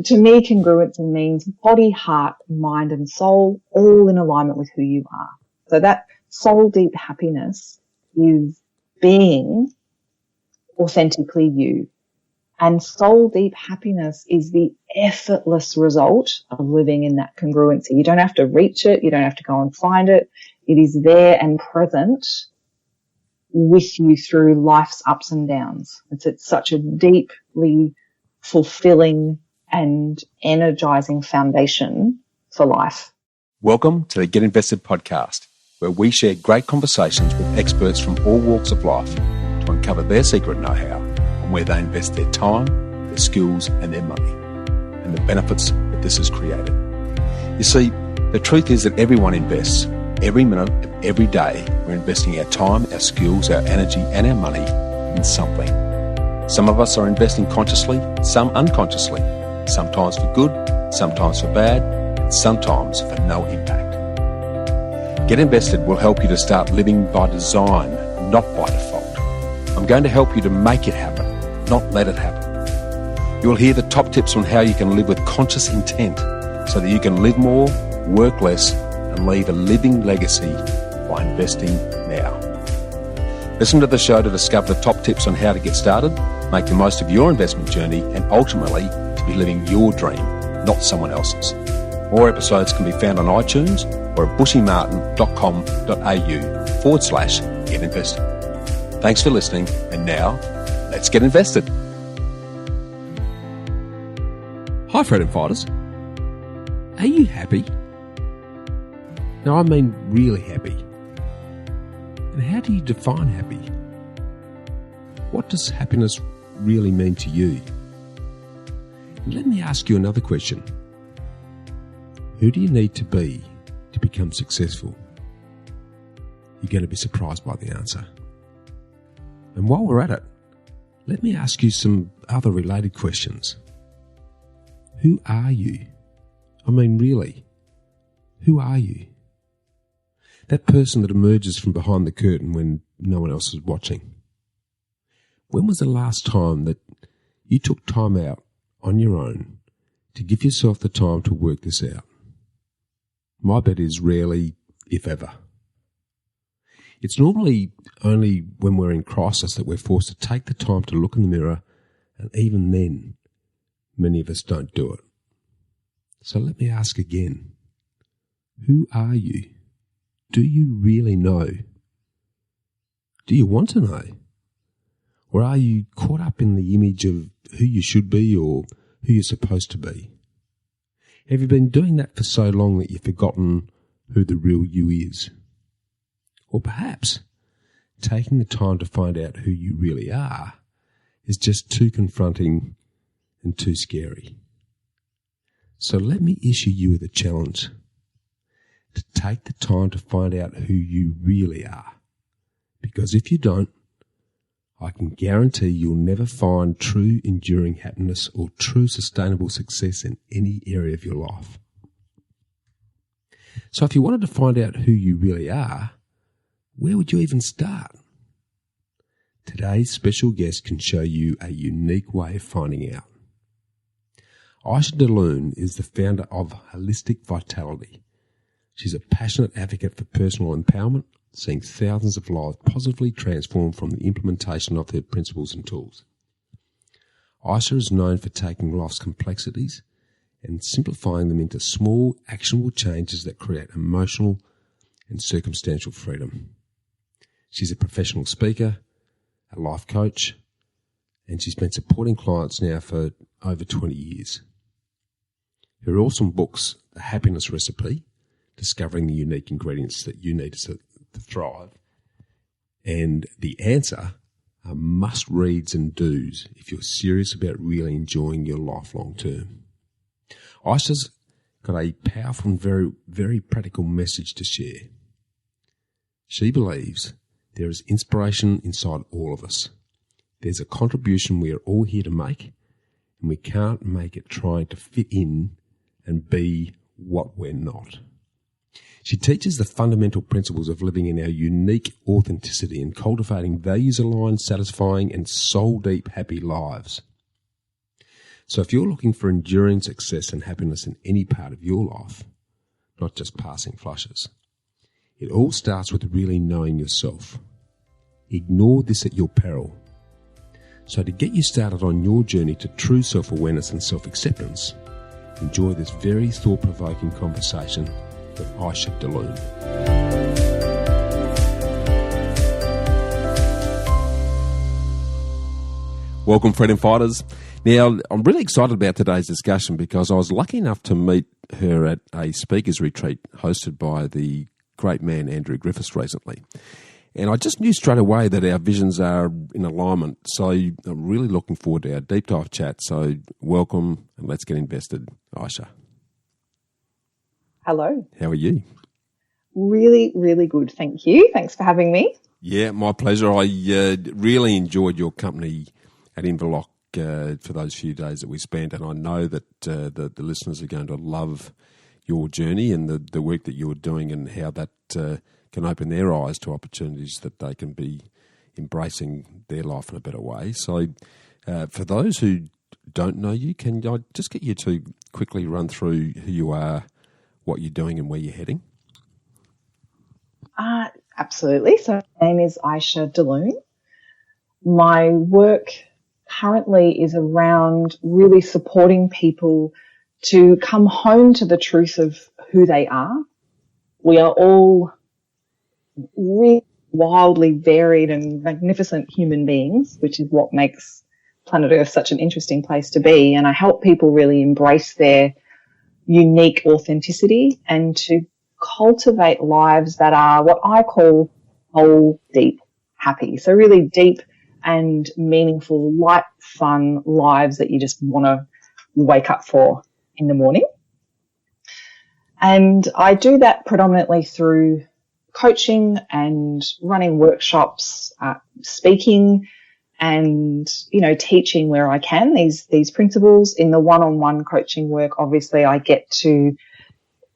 to me, congruency means body, heart, mind and soul all in alignment with who you are. So that soul deep happiness is being authentically you. And soul deep happiness is the effortless result of living in that congruency. You don't have to reach it. You don't have to go and find it. It is there and present with you through life's ups and downs. It's such a deeply fulfilling and energizing foundation for life. Welcome to the Get Invested podcast, where we share great conversations with experts from all walks of life to uncover their secret know-how on where they invest their time, their skills and their money, and the benefits that this has created. You see, the truth is that everyone invests. Every minute of every day, we're investing our time, our skills, our energy and our money in something. Some of us are investing consciously, some unconsciously, sometimes for good, sometimes for bad, and sometimes for no impact. Get Invested will help you to start living by design, not by default. I'm going to help you to make it happen, not let it happen. You'll hear the top tips on how you can live with conscious intent so that you can live more, work less, and leave a living legacy by investing now. Listen to the show to discover the top tips on how to get started, make the most of your investment journey, and ultimately to be living your dream, not someone else's. More episodes can be found on iTunes or at bushymartin.com.au/get invested. Thanks for listening, and now let's get invested. Hi, Freedom Fighters. Are you happy? No, I mean really happy. And how do you define happy? What does happiness really mean to you? And let me ask you another question. Who do you need to be to become successful? You're going to be surprised by the answer. And while we're at it, let me ask you some other related questions. Who are you? I mean really, who are you? That person that emerges from behind the curtain when no one else is watching. When was the last time that you took time out on your own to give yourself the time to work this out? My bet is rarely, if ever. It's normally only when we're in crisis that we're forced to take the time to look in the mirror, and even then, many of us don't do it. So let me ask again, who are you? Do you really know? Do you want to know? Or are you caught up in the image of who you should be or who you're supposed to be? Have you been doing that for so long that you've forgotten who the real you is? Or perhaps taking the time to find out who you really are is just too confronting and too scary. So let me issue you with a challenge to take the time to find out who you really are. Because if you don't, I can guarantee you'll never find true enduring happiness or true sustainable success in any area of your life. So if you wanted to find out who you really are, where would you even start? Today's special guest can show you a unique way of finding out. Iesha Delune is the founder of Wholistic Vitality. She's a passionate advocate for personal empowerment, seeing thousands of lives positively transformed from the implementation of her principles and tools. Iesha is known for taking life's complexities and simplifying them into small, actionable changes that create emotional and circumstantial freedom. She's a professional speaker, a life coach, and she's been supporting clients now for over 20 years. Her awesome books, The Happiness Recipe, Discovering the Unique Ingredients that you need to thrive, and The Answer are must-reads and do's if you're serious about really enjoying your life long term. Iesha's got a powerful and very, very practical message to share. She believes there is inspiration inside all of us. There's a contribution we are all here to make, and we can't make it trying to fit in and be what we're not. She teaches the fundamental principles of living in our unique authenticity and cultivating values-aligned, satisfying, and soul-deep happy lives. So if you're looking for enduring success and happiness in any part of your life, not just passing flushes, it all starts with really knowing yourself. Ignore this at your peril. So to get you started on your journey to true self-awareness and self-acceptance, enjoy this very thought-provoking conversation with Iesha Delune. Welcome, Freedom Fighters. Now, I'm really excited about today's discussion because I was lucky enough to meet her at a speakers retreat hosted by the great man Andrew Griffiths recently. And I just knew straight away that our visions are in alignment. So I'm really looking forward to our deep dive chat. So welcome and let's get invested, Iesha. Hello. How are you? Really, really good. Thank you. Thanks for having me. Yeah, my pleasure. I really enjoyed your company at Inverloch for those few days that we spent. And I know that the listeners are going to love your journey and the work that you're doing and how that can open their eyes to opportunities that they can be embracing their life in a better way. So for those who don't know you, can I just get you to quickly run through who you are, what you're doing and where you're heading? Absolutely. So my name is Iesha Delune. My work currently is around really supporting people to come home to the truth of who they are. We are all really wildly varied and magnificent human beings, which is what makes planet Earth such an interesting place to be. And I help people really embrace their unique authenticity and to cultivate lives that are what I call whole, deep, happy. So really deep and meaningful, light, fun lives that you just want to wake up for in the morning. And I do that predominantly through coaching and running workshops, speaking and, teaching where I can these principles. In the one-on-one coaching work, obviously I get to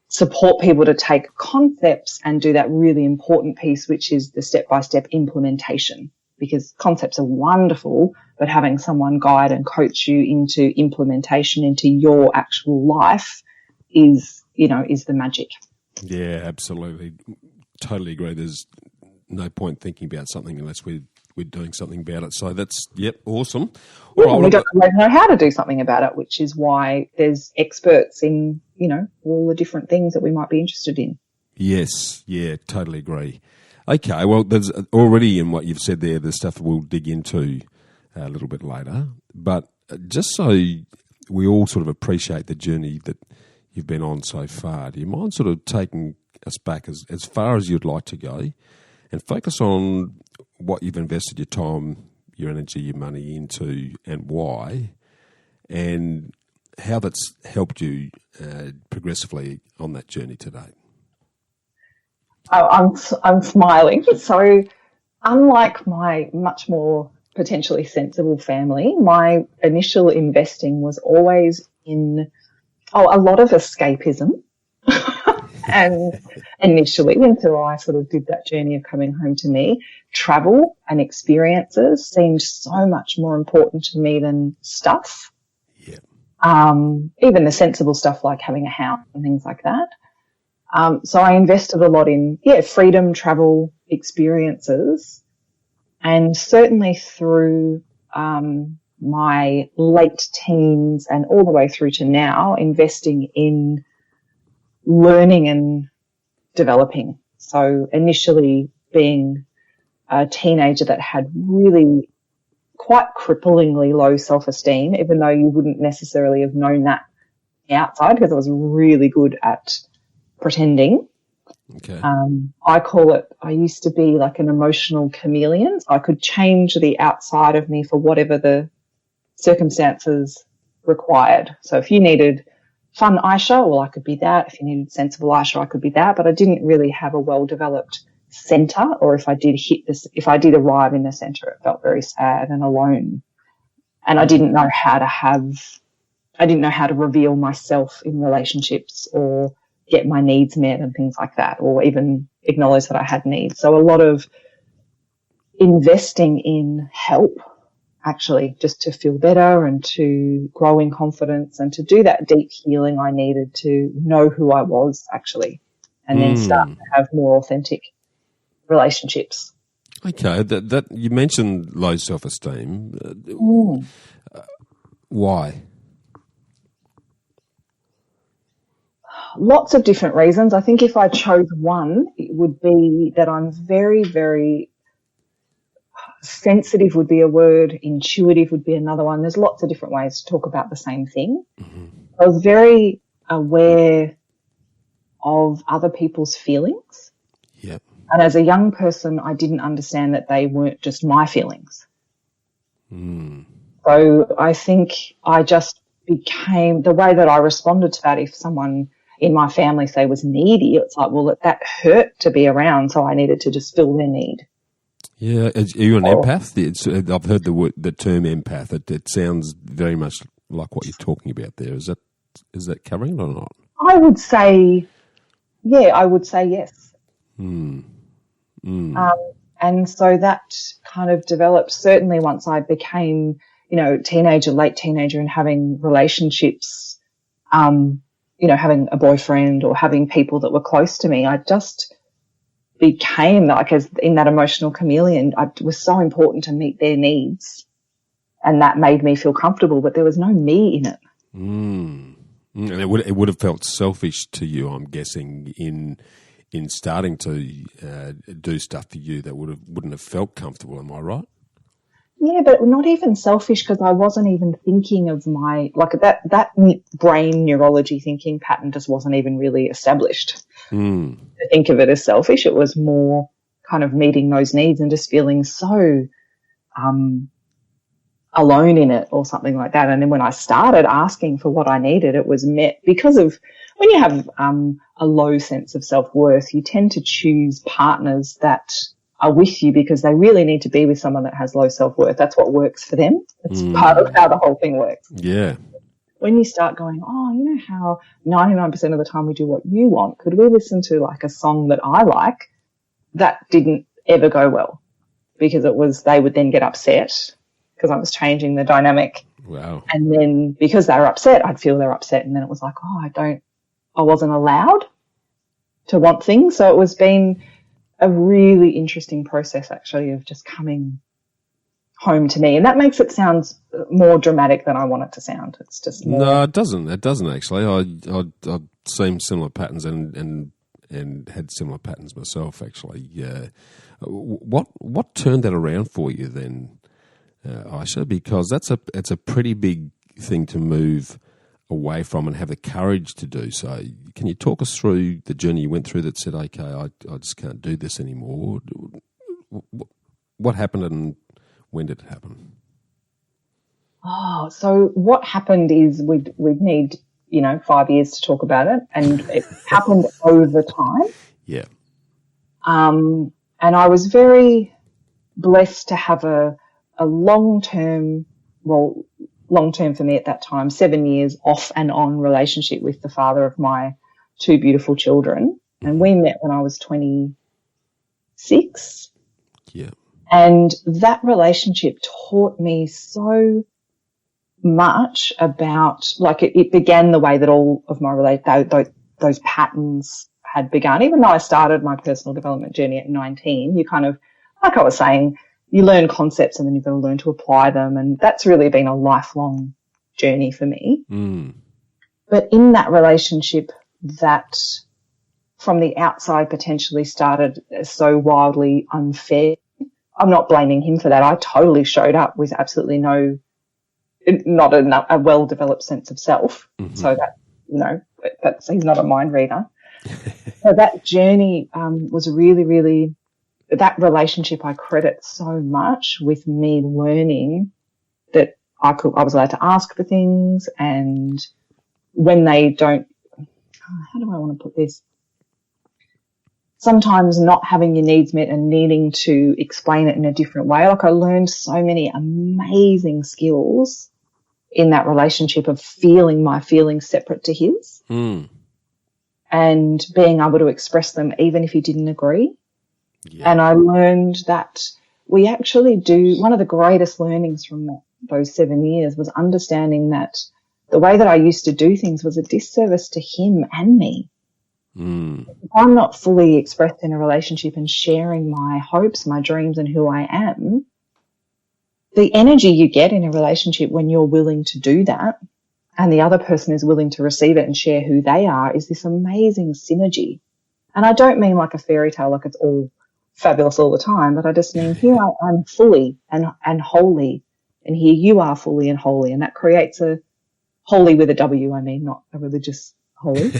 support people to take concepts and do that really important piece, which is the step-by-step implementation, because concepts are wonderful, but having someone guide and coach you into implementation into your actual life is the magic. Yeah, absolutely. Totally agree. There's no point thinking about something unless we're doing something about it. So that's, awesome. We don't know how to do something about it, which is why there's experts in, all the different things that we might be interested in. Yes, yeah, totally agree. Okay, well, there's already in what you've said there, there's stuff that we'll dig into a little bit later. But just so we all sort of appreciate the journey that you've been on so far, do you mind sort of taking us back as far as you'd like to go and focus on what you've invested your time, your energy, your money into and why, and how that's helped you progressively on that journey today? Oh, I'm smiling. So unlike my much more potentially sensible family, my initial investing was always in a lot of escapism. And initially, until I sort of did that journey of coming home to me, travel and experiences seemed so much more important to me than stuff. Yeah. Even the sensible stuff like having a house and things like that. So I invested a lot in, freedom, travel, experiences, and certainly through my late teens and all the way through to now, investing in learning and developing. So initially being a teenager that had really quite cripplingly low self-esteem, even though you wouldn't necessarily have known that outside, because I was really good at pretending. Okay. I used to be like an emotional chameleon. So I could change the outside of me for whatever the circumstances required. So if you needed fun Iesha, well, I could be that. If you needed sensible Iesha, I could be that. But I didn't really have a well-developed center, or if I did arrive in the center, it felt very sad and alone. And I didn't know how to reveal myself in relationships or get my needs met and things like that, or even acknowledge that I had needs. So a lot of investing in help actually, just to feel better and to grow in confidence and to do that deep healing I needed to know who I was actually, and then start to have more authentic relationships. Okay, that you mentioned low self-esteem. Why? Lots of different reasons. I think if I chose one, it would be that I'm very, very sensitive would be a word, intuitive would be another one. There's lots of different ways to talk about the same thing. Mm-hmm. I was very aware of other people's feelings. Yep. And as a young person, I didn't understand that they weren't just my feelings. So I think I just became, the way that I responded to that, if someone in my family, say, was needy, it's like, well, that hurt to be around, so I needed to just fill their need. Yeah, are you an empath? I've heard the term empath. It sounds very much like what you're talking about there. Is that covering it or not? I would say yes. And so that kind of developed certainly once I became, late teenager and having relationships, having a boyfriend or having people that were close to me. I just became as in that emotional chameleon. It was so important to meet their needs, and that made me feel comfortable, but there was no me in it. And it would have felt selfish to you, I'm guessing, in starting to do stuff for you that wouldn't have felt comfortable. Am I right? Yeah, but not even selfish, because I wasn't even thinking of that brain neurology thinking pattern just wasn't even really established. To think of it as selfish, it was more kind of meeting those needs and just feeling so alone in it or something like that. And then when I started asking for what I needed, it was met because of when you have a low sense of self-worth, you tend to choose partners that are with you because they really need to be with someone that has low self-worth. That's what works for them. It's part of how the whole thing works. Yeah. When you start going, how 99% of the time we do what you want, could we listen to like a song that I like? That didn't ever go well, because they would then get upset because I was changing the dynamic. Wow. And then because they were upset, I'd feel they're upset. And then it was like, I wasn't allowed to want things. So it was been a really interesting process actually of just coming home to me. And that makes it sound more dramatic than I want it to sound. It's just more... No, it doesn't. It doesn't actually. I've seen similar patterns and had similar patterns myself actually. Yeah. What turned that around for you then, Iesha? Because it's a pretty big thing to move away from and have the courage to do so. Can you talk us through the journey you went through that said, okay, I just can't do this anymore? What happened and when did it happen? So what happened is we'd need, 5 years to talk about it, and it happened over time. Yeah. And I was very blessed to have a long-term for me at that time, 7 years off and on relationship with the father of my two beautiful children. And we met when I was 26. Yeah. And that relationship taught me so much about, it began the way that all of my those patterns had begun. Even though I started my personal development journey at 19, you kind of, like I was saying, you learn concepts and then you've got to learn to apply them. And that's really been a lifelong journey for me. But in that relationship that from the outside potentially started so wildly unfair, I'm not blaming him for that. I totally showed up with absolutely not a well-developed sense of self. Mm-hmm. So that, he's not a mind reader. So that journey was really, really, that relationship I credit so much with me learning that I was allowed to ask for things, and when they don't, how do I want to put this? Sometimes not having your needs met and needing to explain it in a different way. I learned so many amazing skills in that relationship of feeling my feelings separate to his and being able to express them even if he didn't agree. Yeah. And I learned that we actually do, one of the greatest learnings from those 7 years was understanding that the way that I used to do things was a disservice to him and me. If I'm not fully expressed in a relationship and sharing my hopes, my dreams, and who I am, the energy you get in a relationship when you're willing to do that and the other person is willing to receive it and share who they are is this amazing synergy. And I don't mean like a fairy tale, like it's all fabulous all the time, but I just mean here I am fully and wholly, and here you are fully and wholly, and that creates a holy with a W, I mean, not a religious holy.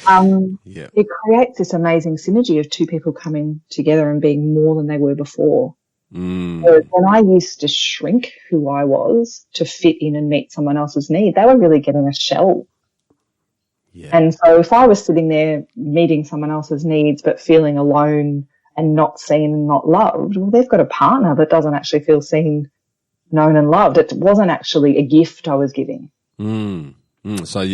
It creates this amazing synergy of two people coming together and being more than they were before. Whereas when I used to shrink who I was to fit in and meet someone else's need, they were really getting a shell. Yeah. And so if I was sitting there meeting someone else's needs but feeling alone and not seen and not loved, well, they've got a partner that doesn't actually feel seen, known and loved. It wasn't actually a gift I was giving. So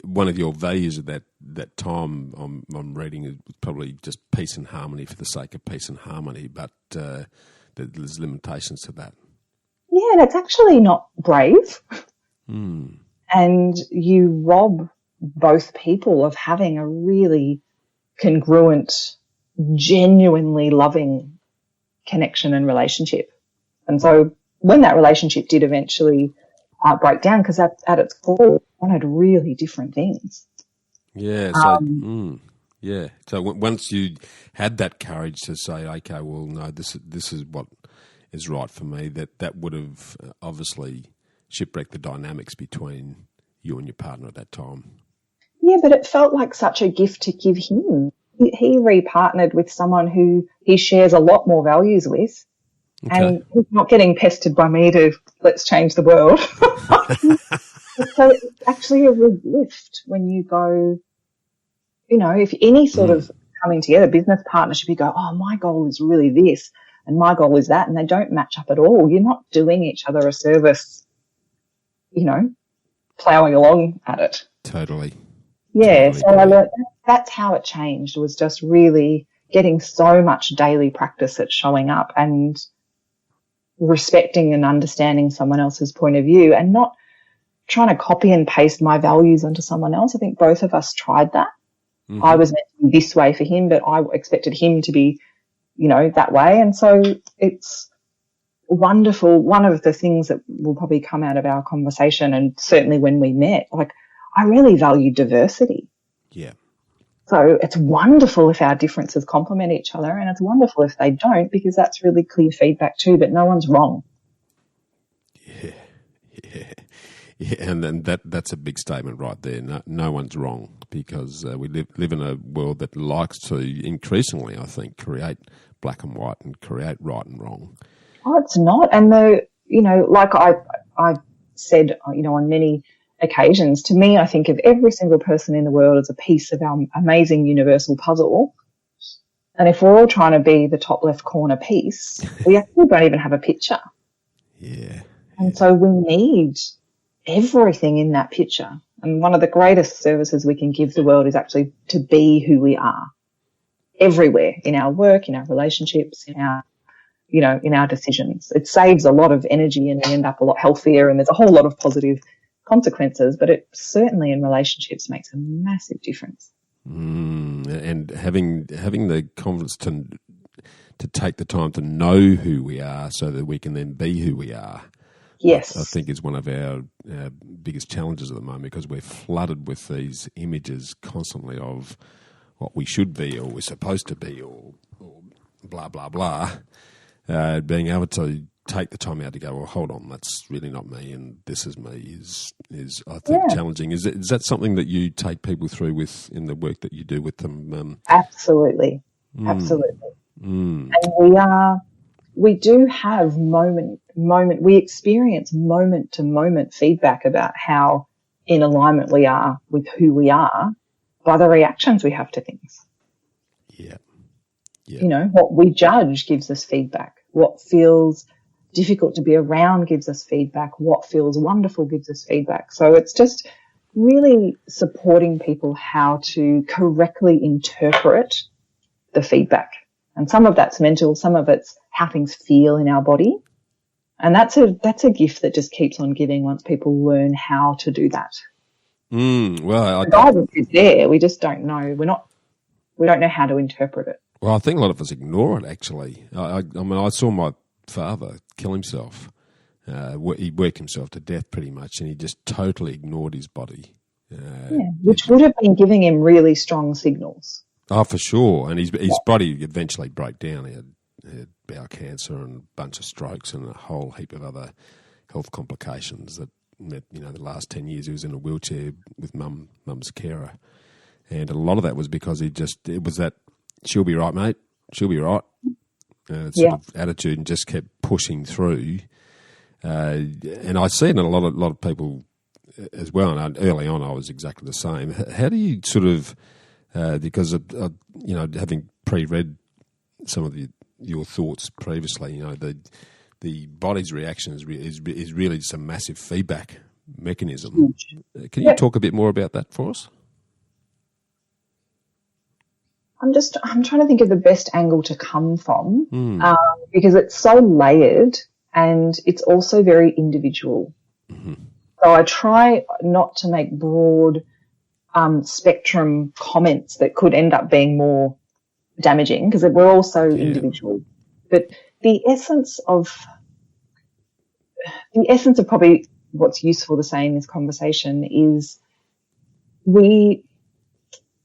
one of your values at that time I'm reading is probably just peace and harmony for the sake of peace and harmony, but there's limitations to that. Yeah, and it's actually not brave. And you rob both people of having a really congruent, genuinely loving connection and relationship. And so when that relationship did eventually break down, because at its core, I wanted really different things. Yeah. So, So once you had that courage to say, okay, well, no, this is what is right for me, that would have obviously shipwrecked the dynamics between you and your partner at that time. Yeah, but it felt like such a gift to give him. He repartnered with someone who he shares a lot more values with. Okay. And he's not getting pestered by me to let's change the world. So it's actually a real lift when you go, you know, if any sort of coming together, business partnership, you go, oh, my goal is really this and my goal is that, and they don't match up at all. You're not doing each other a service, you know, ploughing along at it. Totally. Yeah, totally. So I learned that's how it changed, was just really getting so much daily practice at showing up and respecting and understanding someone else's point of view and not trying to copy and paste my values onto someone else. I think both of us tried that. I was meant to be this way for him, but I expected him to be, you know, that way. And so it's wonderful. One of the things that will probably come out of our conversation, and certainly when we met, like, I really value diversity. Yeah. So it's wonderful if our differences complement each other, and it's wonderful if they don't, because that's really clear feedback too, but no one's wrong. Yeah, and then that's a big statement right there. No one's wrong, because we live in a world that likes to increasingly, I think, create black and white and create right and wrong. Oh, it's not. And like I said, you know, on many occasions, to me, I think of every single person in the world as a piece of our amazing universal puzzle. And if we're all trying to be the top left corner piece, we actually don't even have a picture. Yeah. And so we need everything in that picture. And one of the greatest services we can give the world is actually to be who we are everywhere, in our work, in our relationships, in our, you know, in our decisions. It saves a lot of energy and we end up a lot healthier, and there's a whole lot of positive consequences, but it certainly in relationships makes a massive difference. And having the confidence to take the time to know who we are so that we can then be who we are. Yes. I think is one of our biggest challenges at the moment, because we're flooded with these images constantly of what we should be or we're supposed to be or blah, blah, blah. Being able to take the time out to go, well, hold on, that's really not me, and this is me is I think challenging. Is that something that you take people through with in the work that you do with them? Absolutely. And we do have we experience moment to moment feedback about how in alignment we are with who we are by the reactions we have to things. Yeah. You know, what we judge gives us feedback. What feels difficult to be around gives us feedback. What feels wonderful gives us feedback. So it's just really supporting people how to correctly interpret the feedback And some of that's mental, some of it's how things feel in our body. And that's a gift that just keeps on giving once people learn how to do that. Well, the guidance is there. We just don't know. We don't know how to interpret it. Well, I think a lot of us ignore it, actually. I mean, I saw my father kill himself. He worked himself to death pretty much, and he just totally ignored his body. Which would have been giving him really strong signals. Oh, for sure. And his body eventually broke down. He had bowel cancer and a bunch of strokes and a whole heap of other health complications that, the last 10 years he was in a wheelchair with mum's carer. And a lot of that was because it was that, she'll be right, mate, she'll be right, sort of attitude, and just kept pushing through. And I see it in a lot of people as well. And early on I was exactly the same. How do you sort of, because of, having pre-read some of your thoughts previously, the body's reaction is really just a massive feedback mechanism. Can you talk a bit more about that for us? I'm trying to think of the best angle to come from, because it's so layered and it's also very individual. Mm-hmm. So I try not to make broad spectrum comments that could end up being more damaging, because we're all so individual. But the essence of probably what's useful to say in this conversation is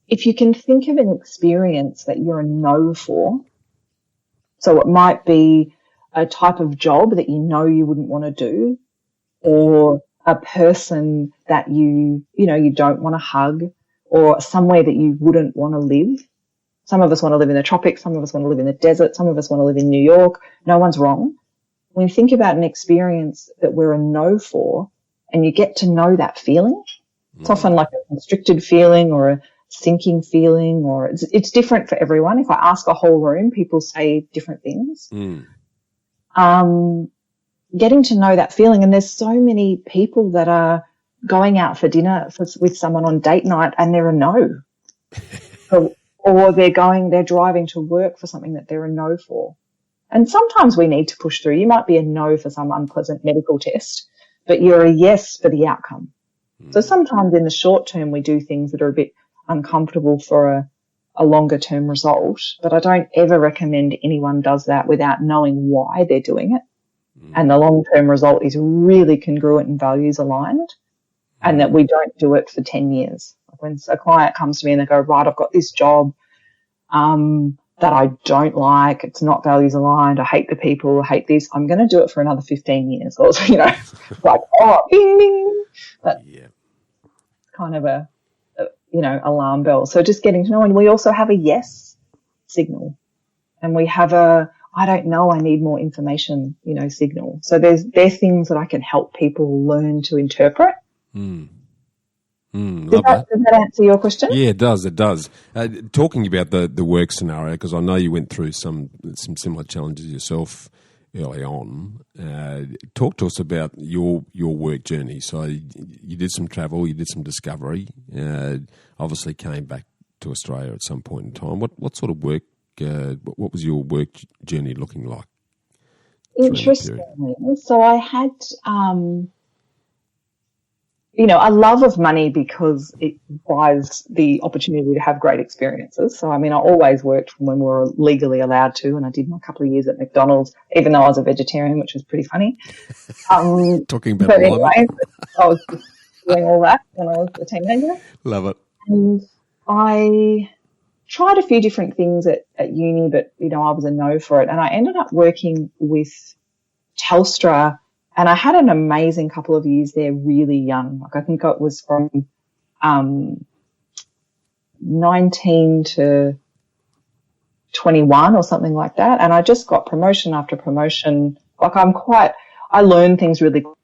if you can think of an experience that you're a no for, so it might be a type of job that you wouldn't want to do, or a person that you don't want to hug, or somewhere that you wouldn't want to live. Some of us want to live in the tropics, some of us want to live in the desert, some of us want to live in New York. No one's wrong. When you think about an experience that we're a no for, and you get to know that feeling, it's often like a constricted feeling or a sinking feeling, or it's different for everyone. If I ask a whole room, people say different things. Getting to know that feeling, and there's so many people that are going out for dinner with someone on date night and they're a no. Or they're driving to work for something that they're a no for. And sometimes we need to push through. You might be a no for some unpleasant medical test, but you're a yes for the outcome. So sometimes in the short term we do things that are a bit uncomfortable for a longer term result, but I don't ever recommend anyone does that without knowing why they're doing it. And the long term result is really congruent and values aligned, and that we don't do it for 10 years. When a client comes to me and they go, right, I've got this job that I don't like, it's not values aligned, I hate the people, I hate this, I'm going to do it for another 15 years. Or, like, bing, bing. That's kind of a alarm bell. So just getting to know, and we also have a yes signal, and we have I don't know, I need more information, signal. So there's things that I can help people learn to interpret. Does that answer your question? Yeah, it does. It does. Talking about the work scenario, because I know you went through some similar challenges yourself early on. Talk to us about your work journey. So you did some travel, you did some discovery. Obviously, came back to Australia at some point in time. What sort of work? What was your work journey looking like? Interestingly, so I had, a love of money because it buys the opportunity to have great experiences. So, I always worked from when we were legally allowed to, and I did my couple of years at McDonald's, even though I was a vegetarian, which was pretty funny. Talking about but anyway, I was just doing all that when I was a teenager. Love it. And I tried a few different things at uni, but, I was a no for it. And I ended up working with Telstra, and I had an amazing couple of years there really young. Like, I think it was from 19 to 21 or something like that. And I just got promotion after promotion. Like, I learned things really quickly.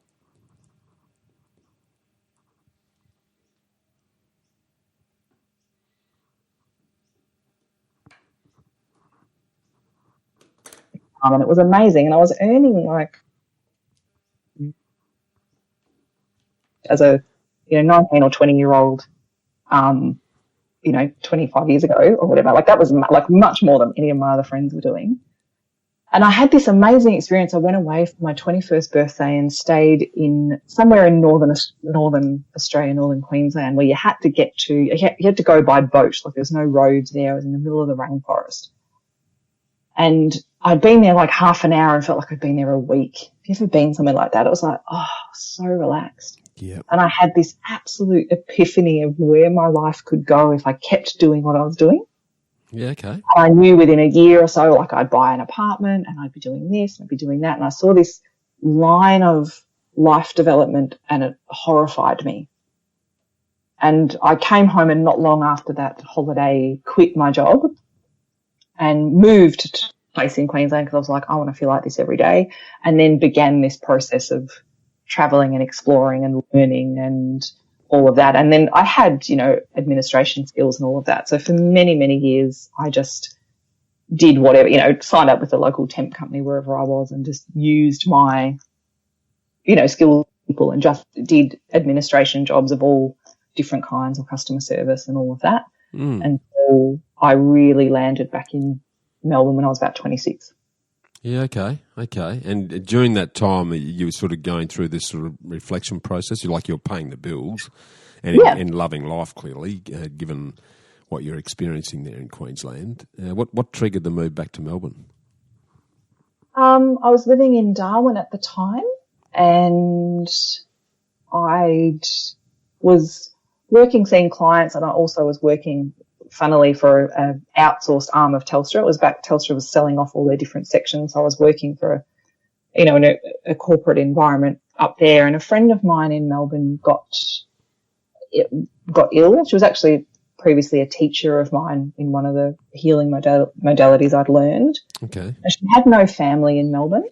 And it was amazing. And I was earning as a 19 or 20-year-old 25 years ago or whatever. Like that was like much more than any of my other friends were doing. And I had this amazing experience. I went away for my 21st birthday and stayed in somewhere in northern Australia, northern Queensland, where you had to go by boat. Like there's no roads there. I was in the middle of the rainforest. And I'd been there like half an hour and felt like I'd been there a week. Have you ever been somewhere like that? It was like, so relaxed. Yep. And I had this absolute epiphany of where my life could go if I kept doing what I was doing. Yeah, okay. I knew within a year or so, like I'd buy an apartment and I'd be doing this and I'd be doing that. And I saw this line of life development and it horrified me. And I came home and not long after that holiday quit my job and moved to a place in Queensland because I was like, I want to feel like this every day. And then began this process of traveling and exploring and learning and all of that. And then I had, administration skills and all of that. So for many, many years, I just did whatever, signed up with a local temp company wherever I was and just used my, skills and just did administration jobs of all different kinds, or customer service and all of that. Until I really landed back in Melbourne when I was about 26. Yeah, okay. And during that time, you were sort of going through this sort of reflection process. You're paying the bills and loving life, clearly, given what you're experiencing there in Queensland. What triggered the move back to Melbourne? I was living in Darwin at the time, and I was working, seeing clients, and I also was working, funnily, for an outsourced arm of Telstra. It was back, Telstra was selling off all their different sections. So I was working for, in a corporate environment up there. And a friend of mine in Melbourne got ill. She was actually previously a teacher of mine in one of the healing modalities I'd learned. Okay. And she had no family in Melbourne.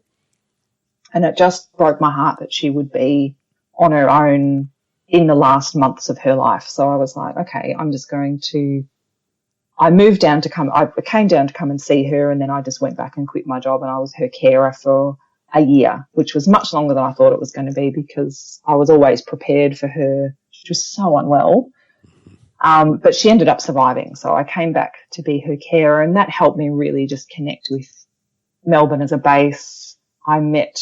And it just broke my heart that she would be on her own in the last months of her life. So I was like, okay, I moved down I came down to come and see her, and then I just went back and quit my job, and I was her carer for a year, which was much longer than I thought it was going to be because I was always prepared for her. She was so unwell. But she ended up surviving. So I came back to be her carer, and that helped me really just connect with Melbourne as a base. I met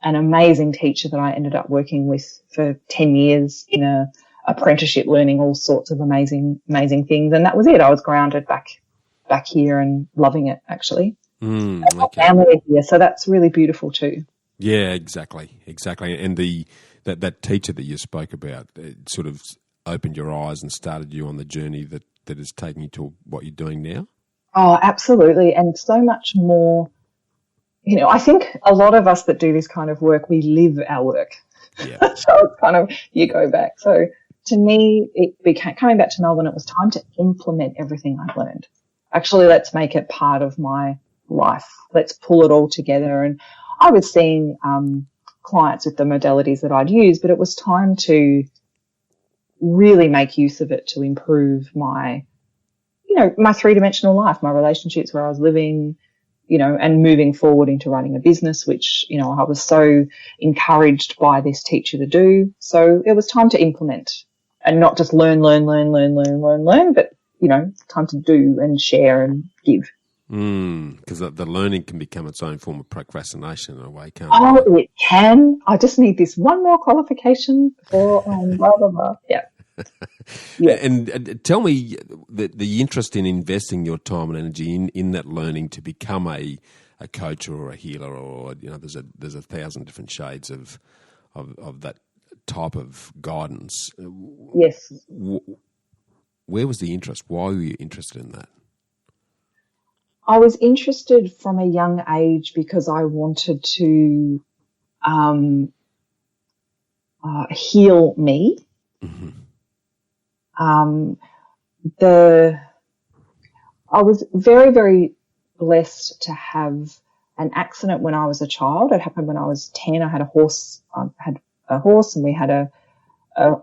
an amazing teacher that I ended up working with for 10 years in a apprenticeship, learning all sorts of amazing things. And that was it. I was grounded back here and loving it, actually. Okay. My family are here, so that's really beautiful too. Yeah, exactly. And that teacher that you spoke about, it sort of opened your eyes and started you on the journey that has taken you to what you're doing now? Oh, absolutely. And so much more. I think a lot of us that do this kind of work, we live our work. Yeah. So it's kind of, you go back. So to me, it became, coming back to Melbourne, it was time to implement everything I've learned. Actually, let's make it part of my life. Let's pull it all together. And I was seeing clients with the modalities that I'd use, but it was time to really make use of it to improve my, my three-dimensional life, my relationships, where I was living, and moving forward into running a business, which, I was so encouraged by this teacher to do. So it was time to implement and not just learn, but, time to do and share and give. Because the learning can become its own form of procrastination in a way, can't it? Oh, it can. I just need this one more qualification for blah, blah, blah. Yeah. Yeah. And tell me the interest in investing your time and energy in that learning to become a coach or a healer, or there's a 1,000 different shades of that type of guidance. Yes. Where was the interest? Why were you interested in that? I was interested from a young age because I wanted to heal me. Mm-hmm. I was very, very blessed to have an accident when I was a child. It happened when I was 10. I had a horse. And we had a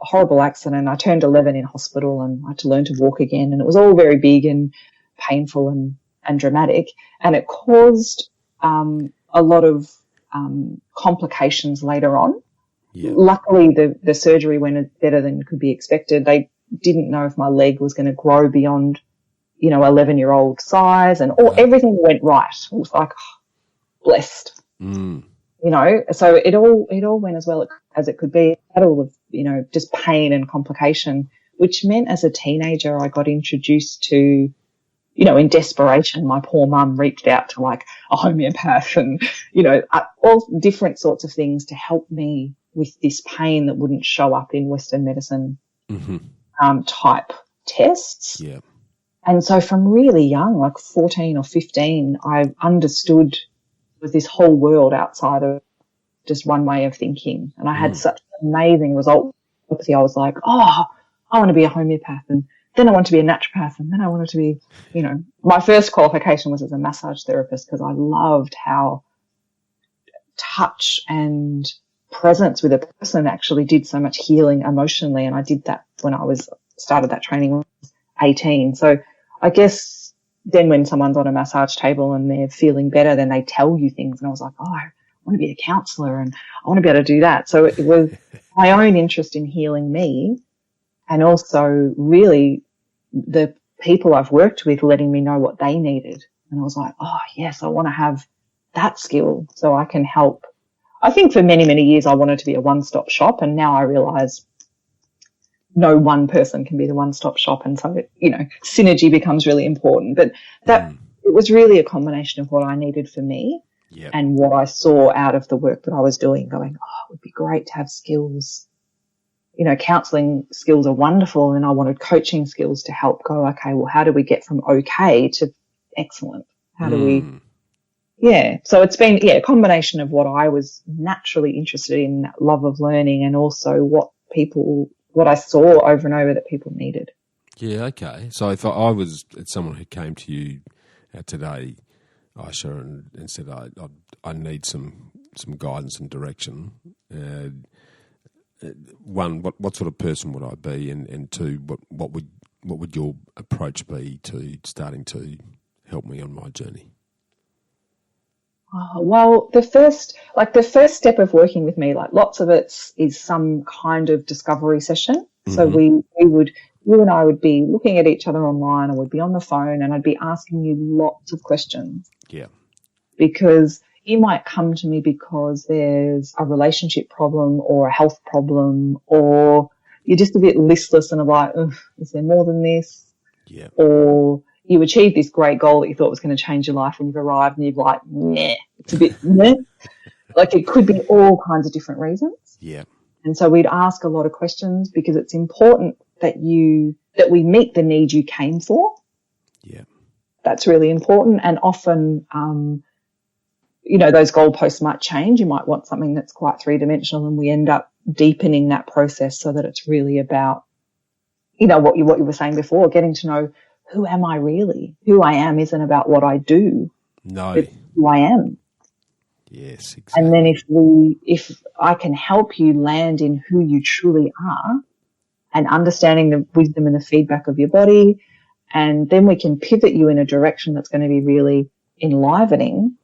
horrible accident. I turned 11 in hospital and I had to learn to walk again. And it was all very big and painful and dramatic. And it caused a lot of complications later on. Yeah. Luckily, the surgery went better than could be expected. They didn't know if my leg was going to grow beyond, 11-year-old size, and everything went right. It was like, blessed. So it all went as well as it could be. I had all of, just pain and complication, which meant as a teenager I got introduced to, in desperation, my poor mum reached out to like a homeopath and, all different sorts of things to help me with this pain that wouldn't show up in Western medicine type tests. Yeah. And so from really young, like 14 or 15, I understood there was this whole world outside of just one way of thinking. And I had such an amazing result. I was like, I want to be a homeopath, and then I wanted to be a naturopath, and then I wanted to be, my first qualification was as a massage therapist because I loved how touch and presence with a person actually did so much healing emotionally. And I did that when I started that training when I was 18. So I guess then when someone's on a massage table and they're feeling better, then they tell you things. And I was like, I want to be a counselor and I want to be able to do that. So it was my own interest in healing me, and also really the people I've worked with letting me know what they needed. And I was like, yes, I want to have that skill so I can help. I think for many, many years I wanted to be a one-stop shop, and now I realize no one person can be the one-stop shop. And so, synergy becomes really important. But it was really a combination of what I needed for me and what I saw out of the work that I was doing, going, it would be great to have skills. Counseling skills are wonderful, and I wanted coaching skills to help go, okay, well, how do we get from okay to excellent? How do we, so it's been, a combination of what I was naturally interested in, that love of learning, and also what I saw over and over that people needed. Yeah, okay. So if I was someone who came to you today, Iesha, and said, I need some guidance and direction, one, what sort of person would I be, and two, what would your approach be to starting to help me on my journey? Well, the first step of working with me, like lots of it is some kind of discovery session. So you and I would be looking at each other online, or would be on the phone, and I'd be asking you lots of questions. Yeah. Because you might come to me because there's a relationship problem or a health problem, or you're just a bit listless and are like, is there more than this? Yeah. Or you achieved this great goal that you thought was going to change your life, and you've arrived and you're like, nah, it's a bit meh. Like it could be all kinds of different reasons. Yeah. And so we'd ask a lot of questions because it's important that we meet the need you came for. Yeah. That's really important. And often, those goalposts might change. You might want something that's quite three-dimensional, and we end up deepening that process so that it's really about, what you were saying before, getting to know, who am I really? Who I am isn't about what I do. No. It's who I am. Yes, exactly. And then if I can help you land in who you truly are, and understanding the wisdom and the feedback of your body, and then we can pivot you in a direction that's going to be really enlivening.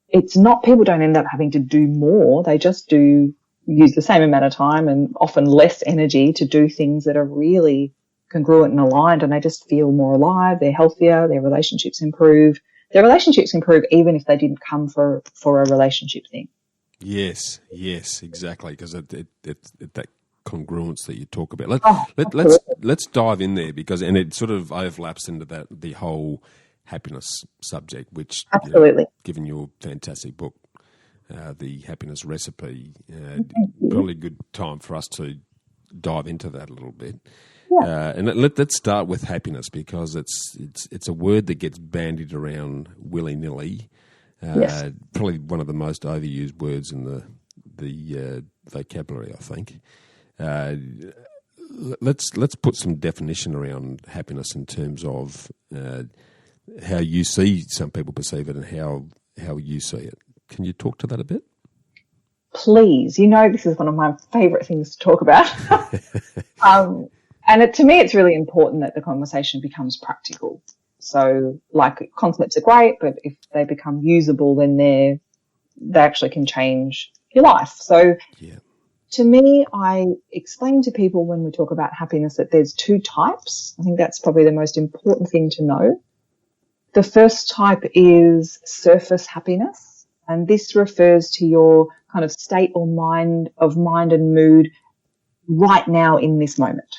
It's not, people don't end up having to do more. They just use the same amount of time and often less energy to do things that are really congruent and aligned, and they just feel more alive. They're healthier. Their relationships improve. Their relationships improve even if they didn't come for a relationship thing. Yes, exactly. Because that congruence that you talk about. Let's dive in there, because it sort of overlaps into the whole happiness subject, which absolutely, given your fantastic book, The Happiness Recipe, probably a good time for us to dive into that a little bit. Yeah. And let's start with happiness, because it's a word that gets bandied around willy-nilly. Yes. Probably one of the most overused words in the vocabulary, I think. Let's put some definition around happiness in terms of how you see some people perceive it and how you see it. Can you talk to that a bit? Please. This is one of my favourite things to talk about. And to me, it's really important that the conversation becomes practical. So, concepts are great, but if they become usable, then they actually can change your life. So, to me, I explain to people when we talk about happiness that there's two types. I think that's probably the most important thing to know. The first type is surface happiness, and this refers to your kind of state or mind and mood right now in this moment.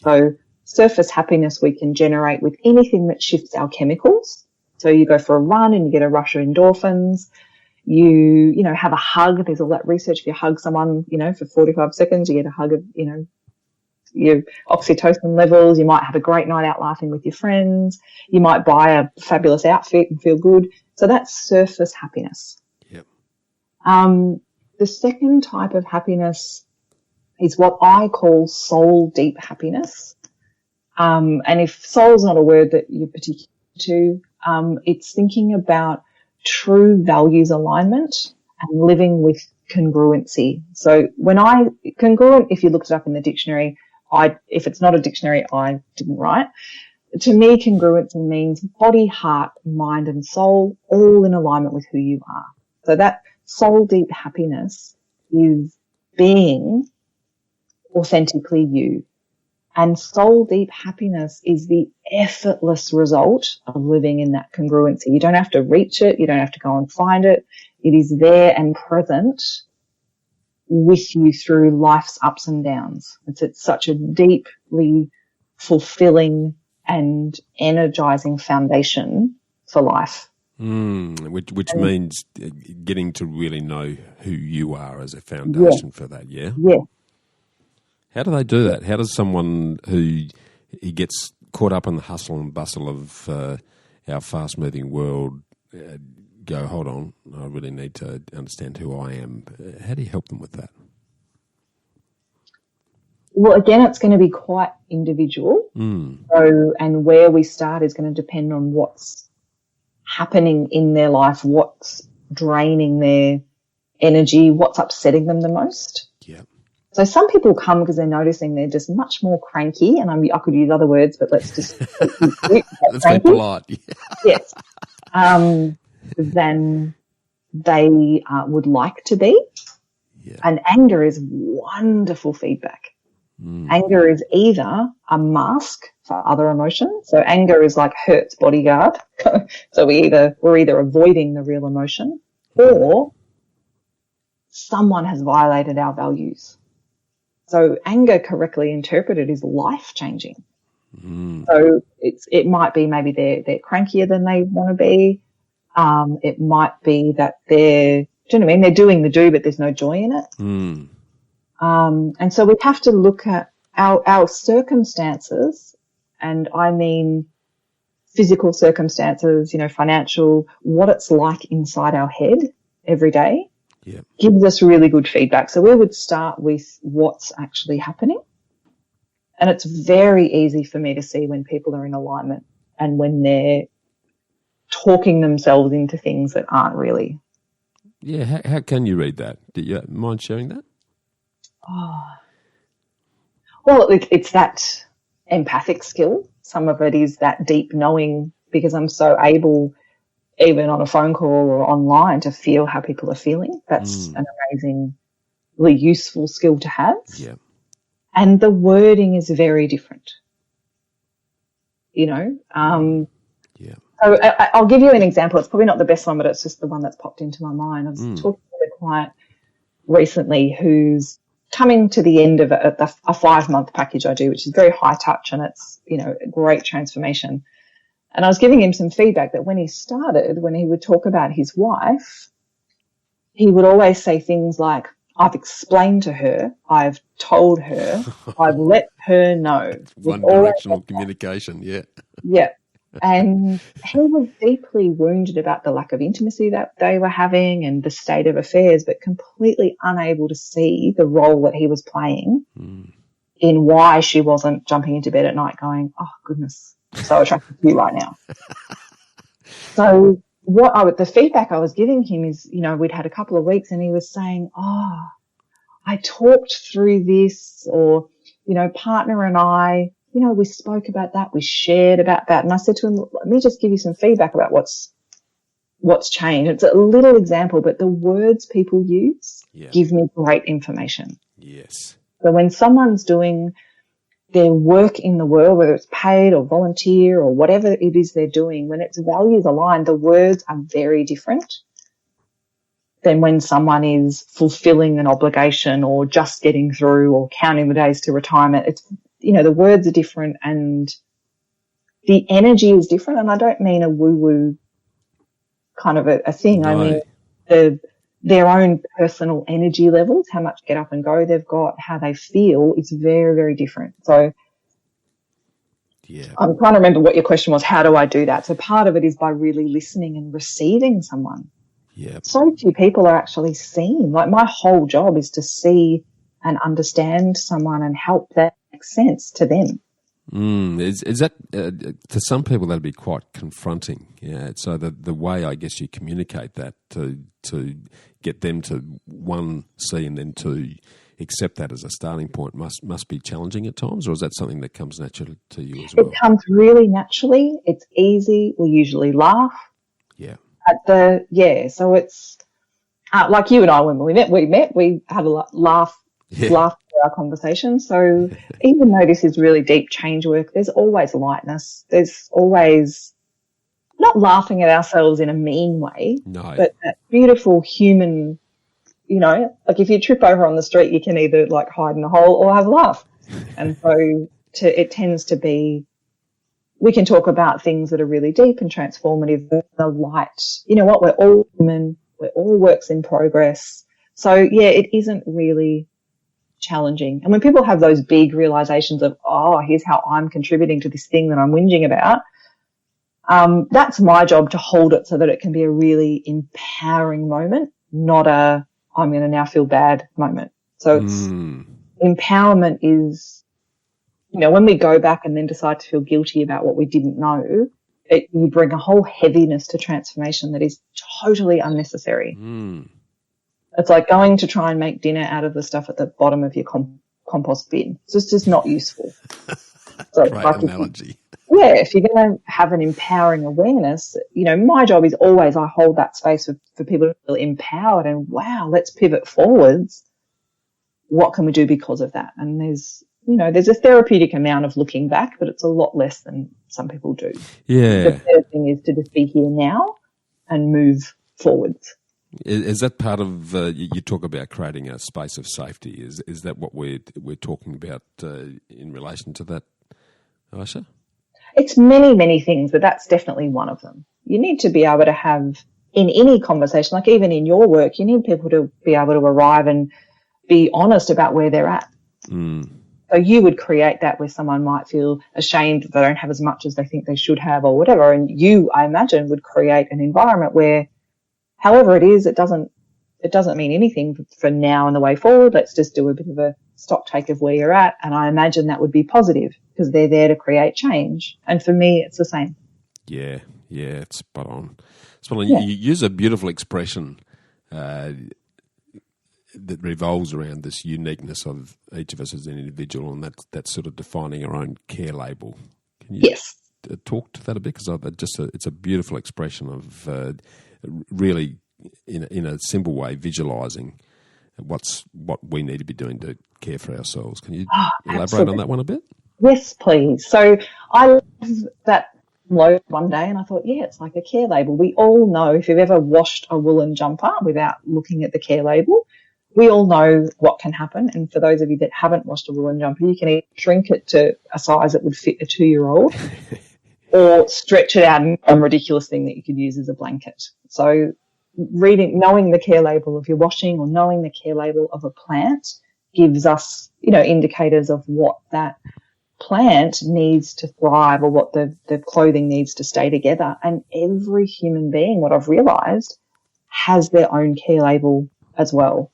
So surface happiness we can generate with anything that shifts our chemicals. So you go for a run and you get a rush of endorphins. You know, have a hug. There's all that research. If you hug someone, you know, for 45 seconds, you get a hug of, you know, your oxytocin levels. You might have a great night out laughing with your friends. You might buy a fabulous outfit and feel good. So that's surface happiness. Yep. The second type of happiness is what I call soul deep happiness. And if soul's not a word that you're particular to, it's thinking about true values alignment and living with congruency. So congruent, if you looked it up in the dictionary, if it's not a dictionary, I didn't write. To me, congruency means body, heart, mind and soul all in alignment with who you are. So that soul deep happiness is being authentically you. And soul deep happiness is the effortless result of living in that congruency. You don't have to reach it. You don't have to go and find it. It is there and present with you through life's ups and downs. It's such a deeply fulfilling and energizing foundation for life. Which means getting to really know who you are as a foundation for that, yeah? Yeah. How do they do that? How does someone who gets caught up in the hustle and bustle of our fast-moving world go, hold on, I really need to understand who I am? How do you help them with that? Well, again, it's going to be quite individual. So, and where we start is going to depend on what's happening in their life, what's draining their energy, what's upsetting them the most. Yeah. So some people come because they're noticing they're just much more cranky, and I could use other words, but let's just let's be polite. Yes, than they would like to be. Yeah. And anger is wonderful feedback. Anger is either a mask for other emotions. So anger is like hurt's bodyguard. So we're either avoiding the real emotion, or someone has violated our values. So anger correctly interpreted is life-changing. So it might be maybe they're crankier than they want to be. It might be that do you know what I mean? They're doing the do, but there's no joy in it. And so we have to look at our circumstances, and I mean physical circumstances, you know, financial, what it's like inside our head every day. Yeah. Gives us really good feedback. So we would start with what's actually happening. And it's very easy for me to see when people are in alignment and when they're talking themselves into things that aren't really. Yeah, how can you read that? Do you mind sharing that? Well, it's that empathic skill. Some of it is that deep knowing, because I'm so able, even on a phone call or online, to feel how people are feeling. That's an amazingly useful skill to have. Yeah. And the wording is very different, you know. Yeah. So I'll give you an example. It's probably not the best one, but it's just the one that's popped into my mind. I was talking to a client recently who's coming to the end of a 5-month package I do, which is very high touch, and it's, you know, a great transformation. And I was giving him some feedback that when he started, when he would talk about his wife, he would always say things like, I've explained to her, I've told her, I've let her know. One directional communication, yeah. Yeah. And he was deeply wounded about the lack of intimacy that they were having and the state of affairs, but completely unable to see the role that he was playing in why she wasn't jumping into bed at night going, oh, goodness, so attracted to you right now. So the feedback I was giving him is, you know, we'd had a couple of weeks and he was saying, oh, I talked through this, or, you know, partner and I, you know, we spoke about that, we shared about that. And I said to him, let me just give you some feedback about what's changed. It's a little example, but the words people use give me great information. Yes. So when someone's doing their work in the world, whether it's paid or volunteer or whatever it is they're doing, when it's values aligned, the words are very different than when someone is fulfilling an obligation or just getting through or counting the days to retirement. It's, the words are different and the energy is different. And I don't mean a woo-woo kind of a thing. No. I mean their own personal energy levels, how much get up and go they've got, how they feel is very, very different. So yeah. I'm trying to remember what your question was. How do I do that? So part of it is by really listening and receiving someone. Yeah. So few people are actually seen. Like my whole job is to see and understand someone and help that make sense to them. Is that to some people that'd be quite confronting? Yeah. So the way I guess you communicate that to get them to one, see, and then two, accept that as a starting point must be challenging at times, or is that something that comes naturally to you as well? It comes really naturally. It's easy. We usually laugh. Yeah. So it's like you and I when we met, we had a laugh through our conversation. So even though this is really deep change work, there's always lightness. There's always not laughing at ourselves in a mean way, but that beautiful human, like if you trip over on the street, you can either like hide in a hole or have a laugh. And so it tends to be, we can talk about things that are really deep and transformative, the light. You know what? We're all human. We're all works in progress. So yeah, it isn't really challenging. And when people have those big realizations of, oh, here's how I'm contributing to this thing that I'm whinging about, that's my job to hold it so that it can be a really empowering moment, not a I'm going to now feel bad moment. So it's empowerment is, when we go back and then decide to feel guilty about what we didn't know, you bring a whole heaviness to transformation that is totally unnecessary. It's like going to try and make dinner out of the stuff at the bottom of your compost bin. It's just not useful. So great analogy. If you're going to have an empowering awareness, my job is always I hold that space for people to feel empowered and, wow, let's pivot forwards. What can we do because of that? And there's a therapeutic amount of looking back, but it's a lot less than some people do. Yeah. The better thing is to just be here now and move forwards. Is that part of you talk about creating a space of safety? Is that what we're talking about in relation to that, Iesha? It's many, many things, but that's definitely one of them. You need to be able to have, in any conversation, like even in your work, you need people to be able to arrive and be honest about where they're at. So you would create that where someone might feel ashamed that they don't have as much as they think they should have or whatever. And you, I imagine, would create an environment where, however it is, it doesn't mean anything for now and the way forward. Let's just do a bit of a stock take of where you're at. And I imagine that would be positive because they're there to create change. And for me, it's the same. Yeah, it's spot on. Yeah. You use a beautiful expression that revolves around this uniqueness of each of us as an individual, and that's sort of defining our own care label. Can you talk to that a bit? Because it's a beautiful expression of really, in a simple way, visualising what we need to be doing to care for ourselves. Can you elaborate on that one a bit? Yes, please. So I love that load one day and I thought, it's like a care label. We all know, if you've ever washed a woolen jumper without looking at the care label, we all know what can happen. And for those of you that haven't washed a woolen jumper, you can either shrink it to a size that would fit a 2-year-old or stretch it out and a ridiculous thing that you could use as a blanket. So knowing the care label of your washing or knowing the care label of a plant gives us, indicators of what that plant needs to thrive or what the clothing needs to stay together. And every human being, what I've realised, has their own care label as well.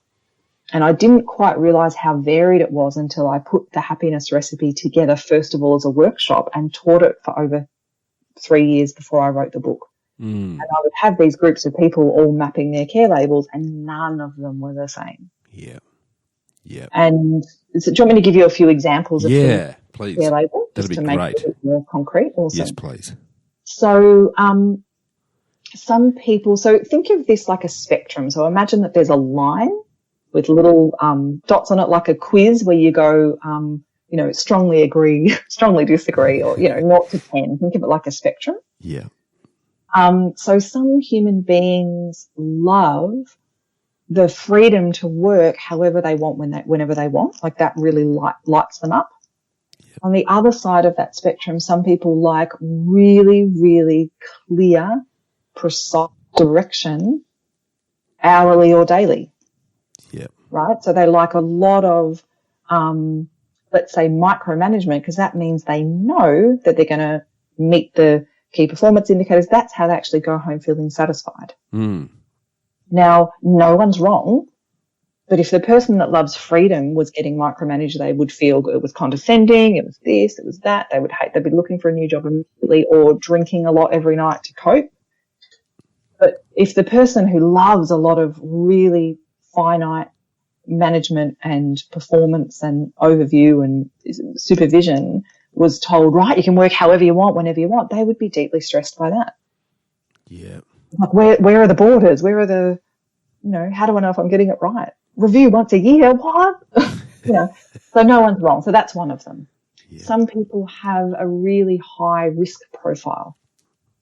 And I didn't quite realise how varied it was until I put the happiness recipe together, first of all, as a workshop and taught it for over 3 years before I wrote the book. And I would have these groups of people all mapping their care labels and none of them were the same. Yeah. And so do you want me to give you a few examples of please. care label? That'd be to make great. it more concrete. Awesome. Yes, please. So some people, so think of this like a spectrum. So imagine that there's a line with little dots on it, like a quiz where you go, strongly agree, strongly disagree, or, 0 to 10. Think of it like a spectrum. Yeah. So some human beings love the freedom to work however they want, whenever they want. Like that really lights them up. Yep. On the other side of that spectrum, some people like really, really clear, precise direction, hourly or daily. Yeah. Right? So they like a lot of, let's say, micromanagement, because that means they know that they're going to meet the key performance indicators. That's how they actually go home feeling satisfied. Now, no one's wrong, but if the person that loves freedom was getting micromanaged, they would feel it was condescending, it was this, it was that. They would hate, they'd be looking for a new job immediately or drinking a lot every night to cope. But if the person who loves a lot of really finite management and performance and overview and supervision was told, right, you can work however you want, whenever you want, they would be deeply stressed by that. Yeah. Like, where are the borders? Where are the, how do I know if I'm getting it right? Review once a year, what? So no one's wrong. So that's one of them. Yeah. Some people have a really high risk profile.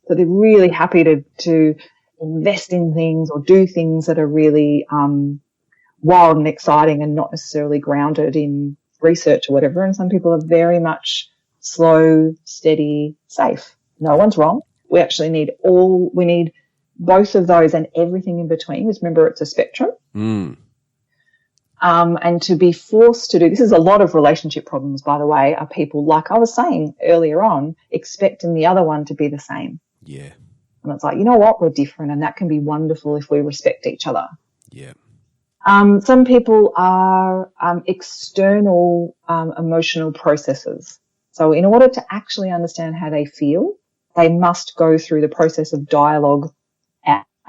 So they're really happy to invest in things or do things that are really wild and exciting and not necessarily grounded in research or whatever. And some people are very much slow, steady, safe. No one's wrong. We actually need both of those and everything in between, because remember, it's a spectrum. And to be forced to do, this is a lot of relationship problems, by the way, are people, like I was saying earlier on, expecting the other one to be the same. Yeah. And it's like, you know what, we're different, and that can be wonderful if we respect each other. Yeah. Some people are external emotional processes. So in order to actually understand how they feel, they must go through the process of dialogue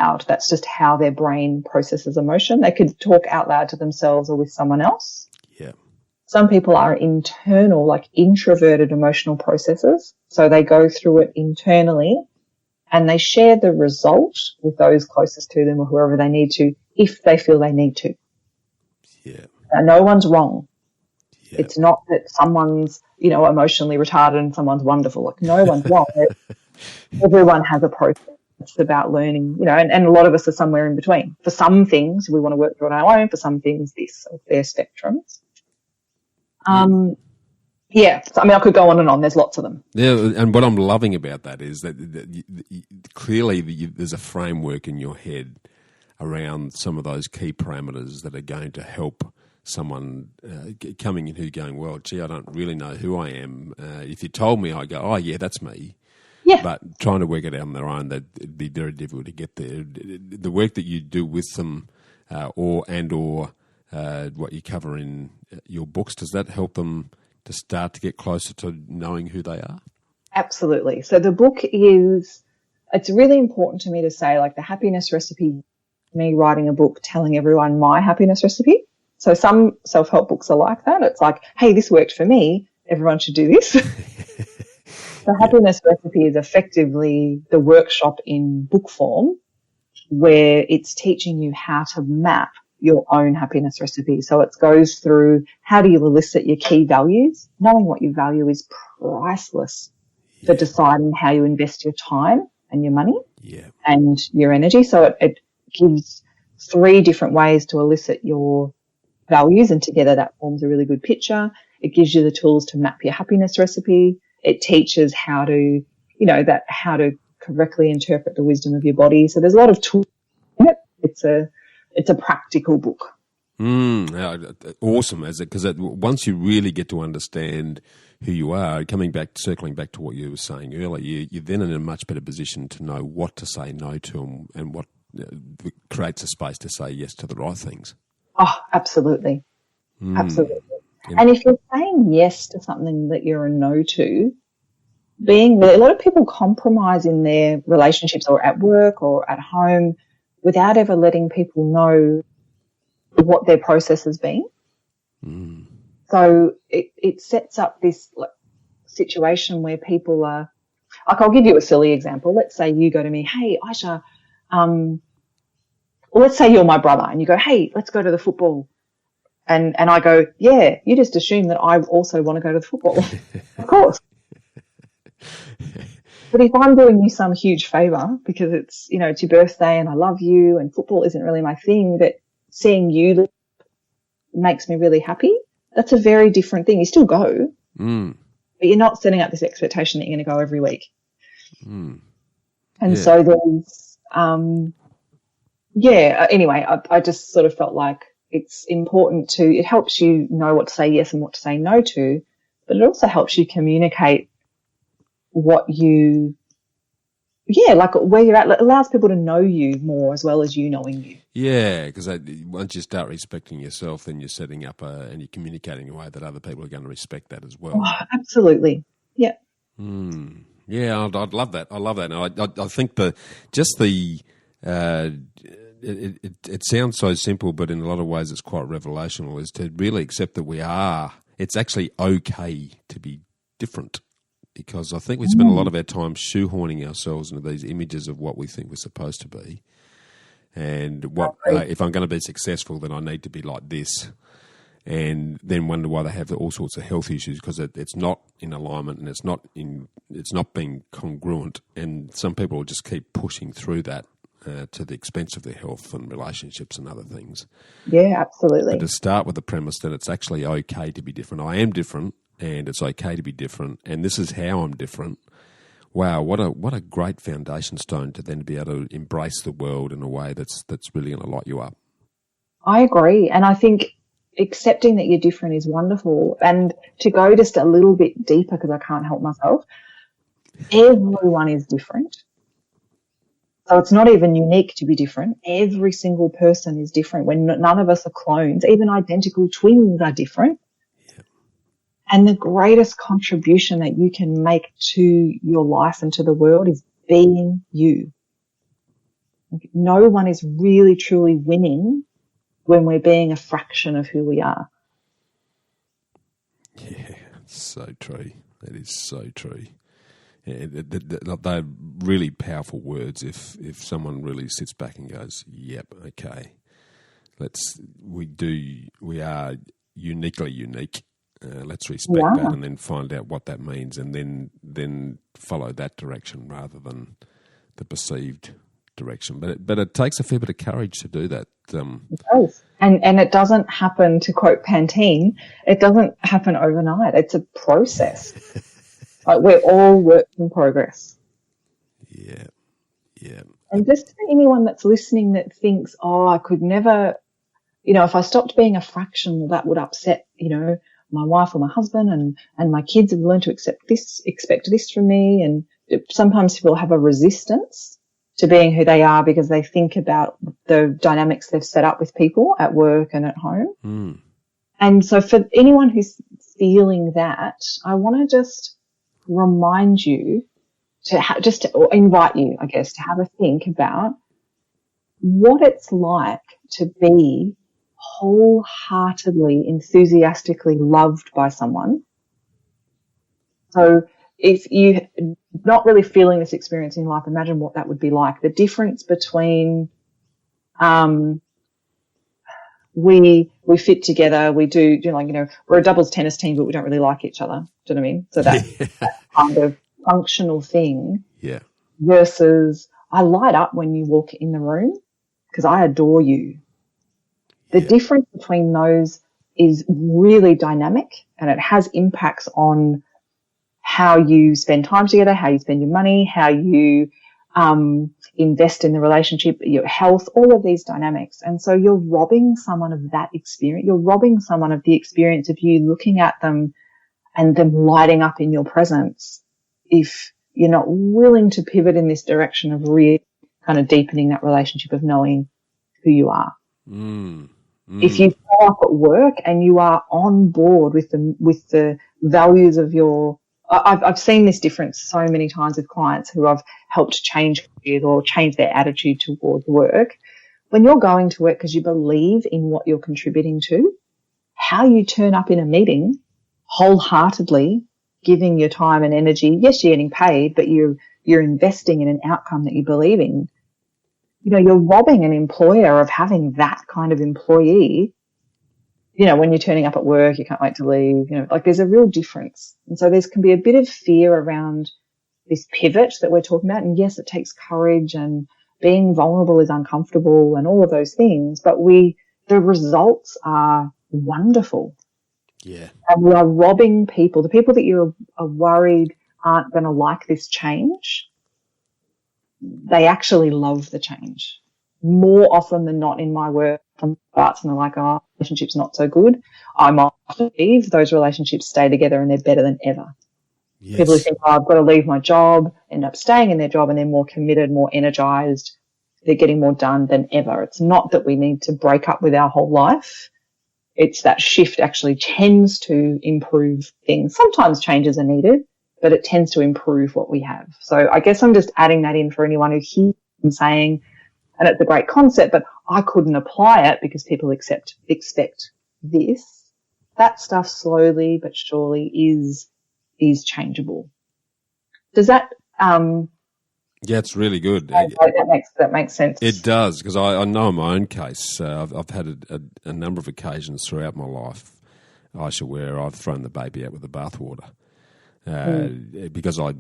out. That's just how their brain processes emotion. They could talk out loud to themselves or with someone else. Yeah. Some people are internal, like introverted emotional processes. So they go through it internally and they share the result with those closest to them or whoever they need to, if they feel they need to. Yeah. Now, no one's wrong. Yeah. It's not that someone's, emotionally retarded and someone's wonderful. Like, no one's wrong. Everyone has a process. It's about learning, and a lot of us are somewhere in between. For some things, we want to work through it on our own. For some things, this. So they're spectrums. Yeah. So, I could go on and on. There's lots of them. Yeah, and what I'm loving about that is that clearly there's a framework in your head around some of those key parameters that are going to help someone coming in who's going, well, gee, I don't really know who I am. If you told me, I go, oh, yeah, that's me. Yeah. But trying to work it out on their own, it'd be very difficult to get there. The work that you do with them or what you cover in your books, does that help them to start to get closer to knowing who they are? Absolutely. So the book it's really important to me to say, like, the happiness recipe, me writing a book telling everyone my happiness recipe. So some self-help books are like that. It's like, hey, this worked for me, everyone should do this. The happiness recipe is effectively the workshop in book form where it's teaching you how to map your own happiness recipe. So it goes through, how do you elicit your key values? Knowing what you value is priceless for deciding how you invest your time and your money and your energy. So it gives 3 different ways to elicit your values, and together that forms a really good picture. It gives you the tools to map your happiness recipe. It teaches how to, how to correctly interpret the wisdom of your body. So there's a lot of tools in it. It's a practical book. Awesome, because once you really get to understand who you are, circling back to what you were saying earlier, you're then in a much better position to know what to say no to and what creates a space to say yes to the right things. Oh, absolutely. Absolutely. And if you're saying yes to something that you're a no to, a lot of people compromise in their relationships or at work or at home without ever letting people know what their process has been. So it sets up this situation where people are, like, I'll give you a silly example. Let's say you go to me, hey, Iesha, Or let's say you're my brother and you go, hey, let's go to the football. And I go, yeah, you just assume that I also want to go to the football. Of course. But if I'm doing you some huge favor because it's, you know, it's your birthday and I love you and football isn't really my thing, but seeing you makes me really happy, that's a very different thing. You still go, but you're not setting up this expectation that you're going to go every week. And so there's, anyway, I just sort of felt like it's important it helps you know what to say yes and what to say no to, but it also helps you communicate what you, like where you're at. It allows people to know you more as well as you knowing you. Yeah, because once you start respecting yourself, then you're setting up and you're communicating in a way that other people are going to respect that as well. Oh, absolutely. Yeah. Yeah, I'd love that. I love that. And I think it sounds so simple, but in a lot of ways it's quite revelational, is to really accept that it's actually okay to be different. Because I think we spend a lot of our time shoehorning ourselves into these images of what we think we're supposed to be. And if I'm going to be successful, then I need to be like this. And then wonder why they have all sorts of health issues, because it's not in alignment and it's not being congruent. And some people will just keep pushing through that to the expense of their health and relationships and other things. Yeah, absolutely. But to start with the premise that it's actually okay to be different. I am different. And it's okay to be different, and this is how I'm different. Wow, what a great foundation stone to then be able to embrace the world in a way that's really going to light you up. I agree, and I think accepting that you're different is wonderful. And to go just a little bit deeper, because I can't help myself, everyone is different. So it's not even unique to be different. Every single person is different. When none of us are clones, even identical twins are different. And the greatest contribution that you can make to your life and to the world is being you. No one is really truly winning when we're being a fraction of who we are. Yeah, it's so true. That is so true. Yeah, they're really powerful words if someone really sits back and goes, yep, okay. We are uniquely unique. Let's respect that and then find out what that means, and then follow that direction rather than the perceived direction. But it takes a fair bit of courage to do that. It does. And it doesn't happen, to quote Pantene, it doesn't happen overnight. It's a process. Like, we're all work in progress. Yeah. And just for anyone that's listening that thinks, I could never, if I stopped being a fraction, that would upset, my wife or my husband, and my kids have learned to expect this from me. And sometimes people have a resistance to being who they are because they think about the dynamics they've set up with people at work and at home. And so for anyone who's feeling that, I want to just remind you or invite you, I guess, to have a think about what it's like to be wholeheartedly, enthusiastically loved by someone. So if you're not really feeling this experience in life, imagine what that would be like. The difference between we fit together, we do we're a doubles tennis team, but we don't really like each other. Do you know what I mean? So that kind of functional thing. Yeah. Versus I light up when you walk in the room because I adore you. The difference between those is really dynamic, and it has impacts on how you spend time together, how you spend your money, how you invest in the relationship, your health, all of these dynamics. And so you're robbing someone of that experience. You're robbing someone of the experience of you looking at them and them lighting up in your presence if you're not willing to pivot in this direction of really kind of deepening that relationship of knowing who you are. If you show up at work and you are on board with the values of your, I've seen this difference so many times with clients who I've helped change careers or change their attitude towards work. When you're going to work because you believe in what you're contributing to, how you turn up in a meeting wholeheartedly, giving your time and energy. Yes, you're getting paid, but you're investing in an outcome that you believe in. you're robbing an employer of having that kind of employee. When you're turning up at work, you can't wait to leave, there's a real difference. And so there can be a bit of fear around this pivot that we're talking about. And yes, it takes courage, and being vulnerable is uncomfortable and all of those things, but the results are wonderful. Yeah. And we are robbing people. The people that you are worried aren't going to like this change, they actually love the change. More often than not in my work, and they're like, oh, relationship's not so good. I might leave. Those relationships stay together and they're better than ever. Yes. People who think, oh, I've got to leave my job, end up staying in their job, and they're more committed, more energized. They're getting more done than ever. It's not that we need to break up with our whole life. It's that shift actually tends to improve things. Sometimes changes are needed, but it tends to improve what we have. So I guess I'm just adding that in for anyone who hears and saying, and it's a great concept, but I couldn't apply it because people expect this. That stuff slowly but surely is changeable. Does that, yeah, it's really good. That makes sense. It does, because I know in my own case, I've had a number of occasions throughout my life, Iesha, where I've thrown the baby out with the bathwater. Because I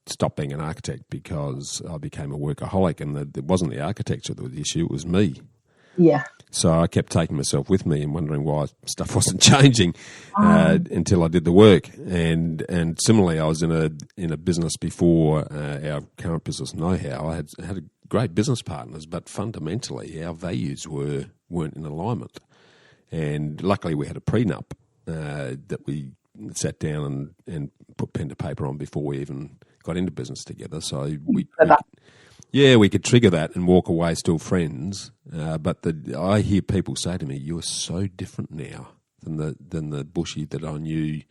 stopped being an architect because I became a workaholic, and it wasn't the architecture that was the issue, it was me. Yeah. So I kept taking myself with me and wondering why stuff wasn't changing until I did the work. And similarly, I was in a business before our current business Know-How. I had great business partners, but fundamentally our values weren't in alignment. And luckily we had a prenup that we sat down and put pen to paper on before we even got into business together. So we could trigger that and walk away still friends. But I hear people say to me, "You're so different now than the Bushy that I knew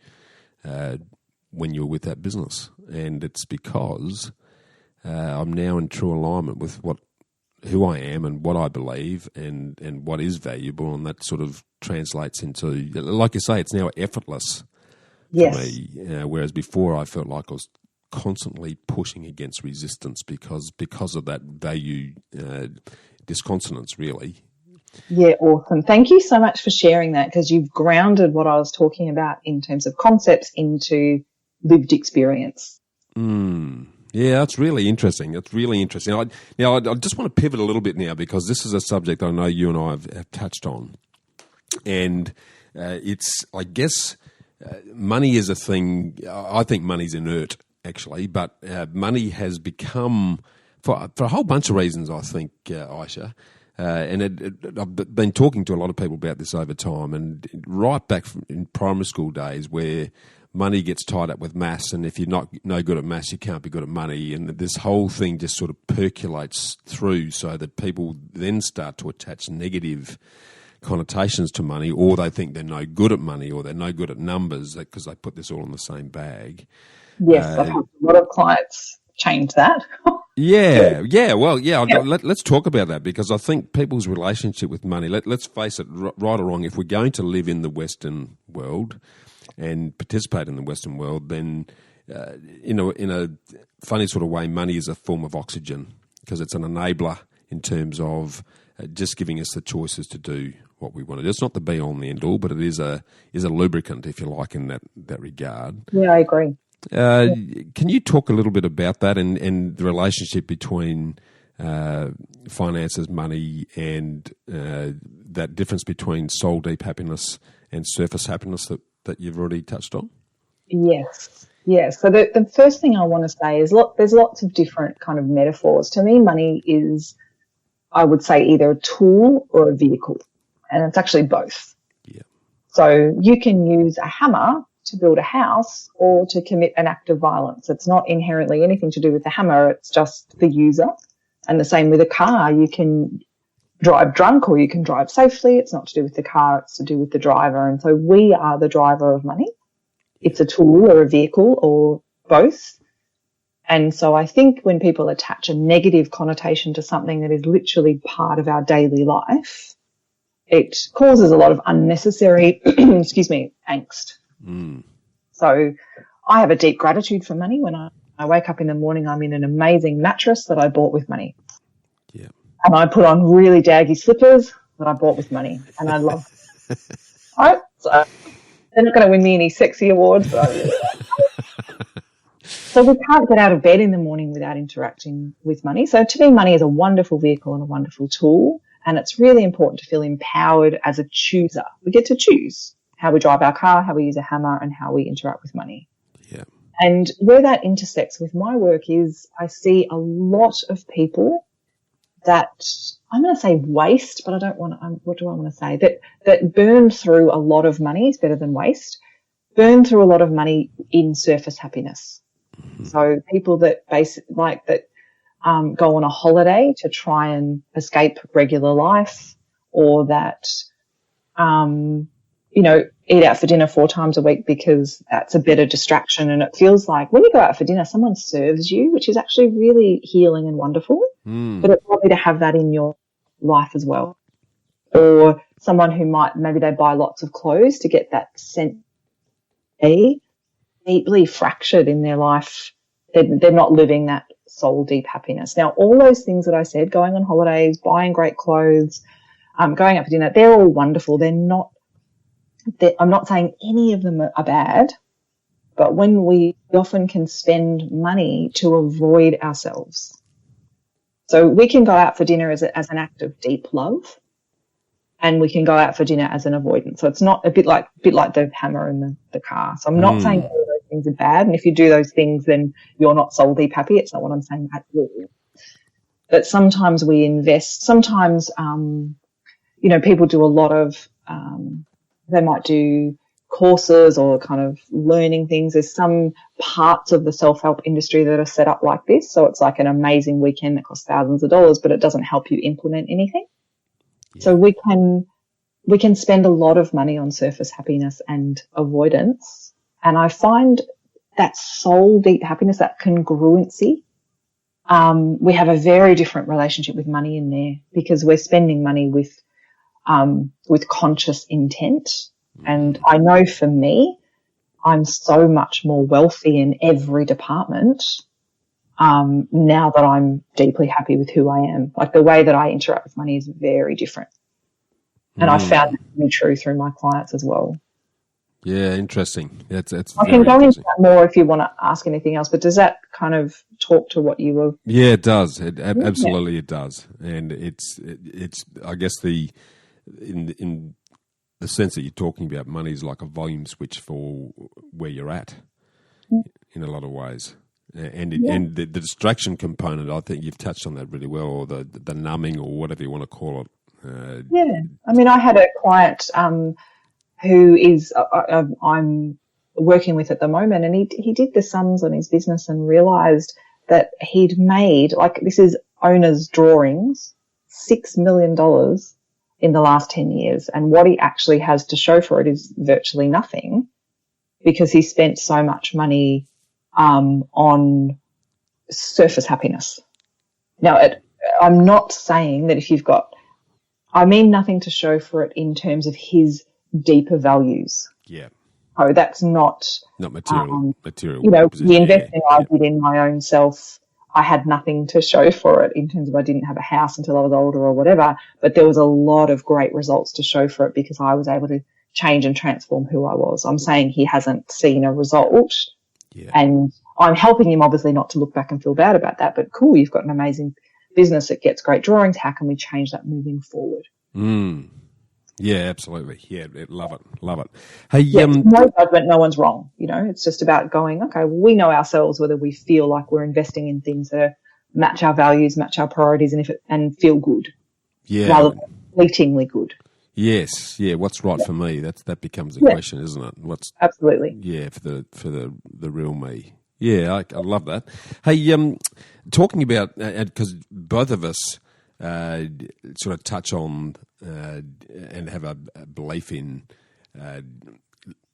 when you were with that business." And it's because I'm now in true alignment with who I am and what I believe and what is valuable, and that sort of translates into, like you say, it's now effortless. Yes. For me, whereas before I felt like I was constantly pushing against resistance because of that value disconsonance, really. Yeah, awesome. Thank you so much for sharing that, because you've grounded what I was talking about in terms of concepts into lived experience. Yeah, that's really interesting. That's really interesting. I just want to pivot a little bit now, because this is a subject I know you and I have touched on, and it's, I guess, money is a thing. I think money's inert, actually, but money has become, for a whole bunch of reasons, I think, Iesha, and I've been talking to a lot of people about this over time, and right back in primary school days, where money gets tied up with maths, and if you're no good at maths, you can't be good at money, and this whole thing just sort of percolates through, so that people then start to attach negative connotations to money, or they think they're no good at money, or they're no good at numbers, because they put this all in the same bag. Yes, I've had a lot of clients change that. Let's talk about that, because I think people's relationship with money, let's face it, right or wrong, if we're going to live in the Western world and participate in the Western world, then in a funny sort of way, money is a form of oxygen, because it's an enabler in terms of just giving us the choices to do what we want to do. It's not the be all and the end all, but it is a lubricant, if you like, in that regard. Yeah, I agree. Can you talk a little bit about that and the relationship between finances, money, and that difference between soul deep happiness and surface happiness that you've already touched on? Yes. So the first thing I want to say is, look, there's lots of different kind of metaphors. To me, money is, I would say, either a tool or a vehicle, and it's actually both. Yeah. So you can use a hammer to build a house or to commit an act of violence. It's not inherently anything to do with the hammer. It's just the user. And the same with a car. You can drive drunk or you can drive safely. It's not to do with the car. It's to do with the driver. And so we are the driver of money. It's a tool or a vehicle or both. And so I think when people attach a negative connotation to something that is literally part of our daily life, it causes a lot of unnecessary, angst. So I have a deep gratitude for money. When I wake up in the morning, I'm in an amazing mattress that I bought with money. Yeah. and I put on really daggy slippers that I bought with money, and I love it. Right? So they're not going to win me any sexy awards, but I really like it. So we can't get out of bed in the morning without interacting with money. So to me, money is a wonderful vehicle and a wonderful tool, and it's really important to feel empowered as a chooser. We get to choose how we drive our car, how we use a hammer, and how we interact with money. Yeah. And where that intersects with my work is I see a lot of people that, I'm going to say waste, but I don't want to, what do I want to say? That burn through a lot of money is better than waste. Burn through a lot of money in surface happiness. Mm-hmm. So people that go on a holiday to try and escape regular life, or that, eat out for dinner 4 times a week because that's a better distraction. And it feels like when you go out for dinner, someone serves you, which is actually really healing and wonderful. But it's lovely to have that in your life as well. Or someone who maybe they buy lots of clothes to get that sense deeply fractured in their life. They're not living that soul deep happiness. Now, all those things that I said, going on holidays, buying great clothes, going out for dinner, they're all wonderful. I'm not saying any of them are bad, but when we often can spend money to avoid ourselves. So we can go out for dinner as an act of deep love, and we can go out for dinner as an avoidance. So it's not a bit like the hammer in the car. So I'm not saying all of those things are bad, and if you do those things, then you're not soul deep happy. It's not what I'm saying at all. But sometimes we invest. Sometimes, people do a lot of. They might do courses or kind of learning things. There's some parts of the self-help industry that are set up like this. So it's like an amazing weekend that costs thousands of dollars, but it doesn't help you implement anything. Yeah. So we can spend a lot of money on surface happiness and avoidance. And I find that soul deep happiness, that congruency, we have a very different relationship with money in there because we're spending money with conscious intent. And I know for me, I'm so much more wealthy in every department now that I'm deeply happy with who I am. Like the way that I interact with money is very different. And I found that to be true through my clients as well. Yeah, interesting. That's I can go into that more if you want to ask anything else, but does that kind of talk to what you were? Yeah, it does. Absolutely it does. And it's I guess in the sense that you're talking about, money is like a volume switch for where you're at in a lot of ways. And the distraction component, I think you've touched on that really well, or the numbing or whatever you want to call it. I mean, I had a client who is I'm working with at the moment, and he did the sums on his business and realised that he'd made, like this is owner's drawings, $6 million in the last 10 years. And what he actually has to show for it is virtually nothing because he spent so much money on surface happiness. Now, I'm not saying that if you've got, I mean nothing to show for it in terms of his deeper values. Yeah. Oh, that's not material. The investing I did in my own self, I had nothing to show for it in terms of I didn't have a house until I was older or whatever, but there was a lot of great results to show for it because I was able to change and transform who I was. I'm saying he hasn't seen a result, and I'm helping him obviously not to look back and feel bad about that, but cool, you've got an amazing business that gets great drawings. How can we change that moving forward? Yeah, absolutely. Yeah, love it. Hey, no judgment, no one's wrong. It's just about going, okay, well, we know ourselves whether we feel like we're investing in things that match our values, match our priorities, and feel good. Yeah. Rather than fleetingly good. Yes. Yeah. What's right for me? That becomes a question, isn't it? Absolutely. Yeah. For the real me. Yeah. I love that. Hey, talking about, because both of us sort of touch on and have a belief in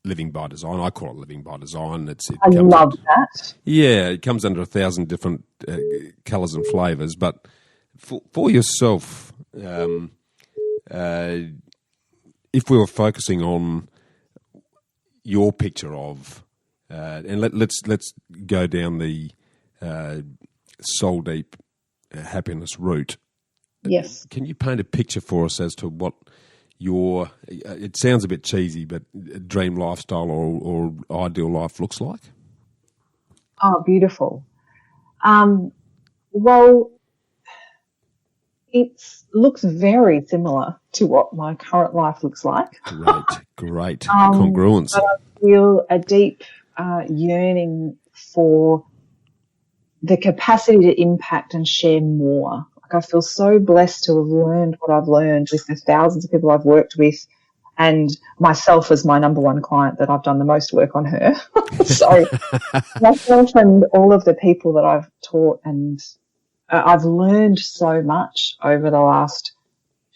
living by design. I call it living by design. I love that. Yeah, it comes under 1,000 different colours and flavours. But for yourself, if we were focusing on your picture of, and let's go down the soul deep happiness route. Yes. Can you paint a picture for us as to what your, it sounds a bit cheesy, but dream lifestyle or ideal life looks like? Oh, beautiful. Well, it looks very similar to what my current life looks like. Great. Congruence. But I feel a deep yearning for the capacity to impact and share more. Like, I feel so blessed to have learned what I've learned with the thousands of people I've worked with, and myself as my number one client that I've done the most work on her. So myself and all of the people that I've taught, and I've learned so much over the last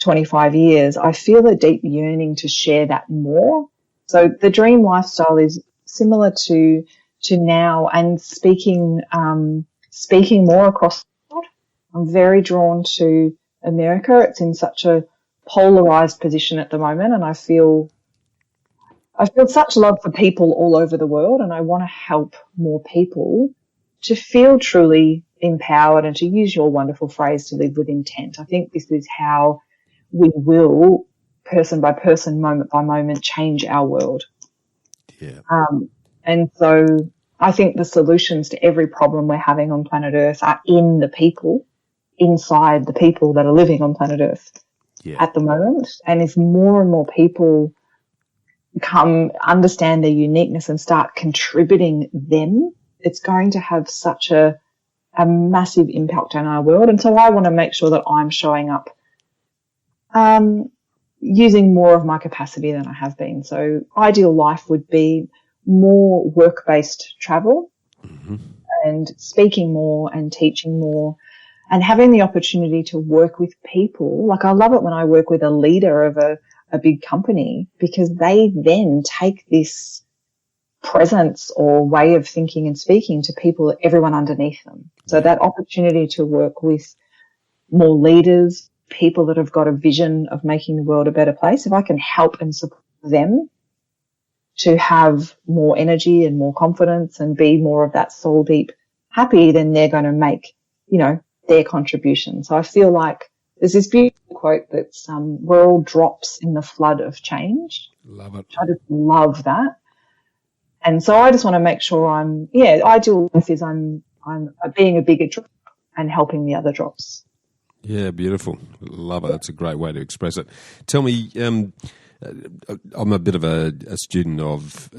25 years. I feel a deep yearning to share that more. So the dream lifestyle is similar to now, and speaking more across the world. I'm very drawn to America. It's in such a polarized position at the moment, and I feel such love for people all over the world, and I want to help more people to feel truly empowered and, to use your wonderful phrase, to live with intent. I think this is how we will, person by person, moment by moment, change our world. Yeah. And so I think the solutions to every problem we're having on planet Earth are in the people, inside the people that are living on planet Earth at the moment. And if more and more people understand their uniqueness and start contributing them, it's going to have such a massive impact on our world. And so I want to make sure that I'm showing up using more of my capacity than I have been. So ideal life would be more work-based travel, and speaking more and teaching more, and having the opportunity to work with people. Like, I love it when I work with a leader of a big company, because they then take this presence or way of thinking and speaking to people, everyone underneath them. So that opportunity to work with more leaders, people that have got a vision of making the world a better place, if I can help and support them to have more energy and more confidence and be more of that soul deep happy, then they're going to make, their contribution. So I feel like there's this beautiful quote that's, we're all drops in the flood of change. Love it. I just love that. And so I just want to make sure ideal life is I'm being a bigger drop and helping the other drops. Yeah, beautiful. Love it. That's a great way to express it. Tell me, I'm a bit of a student of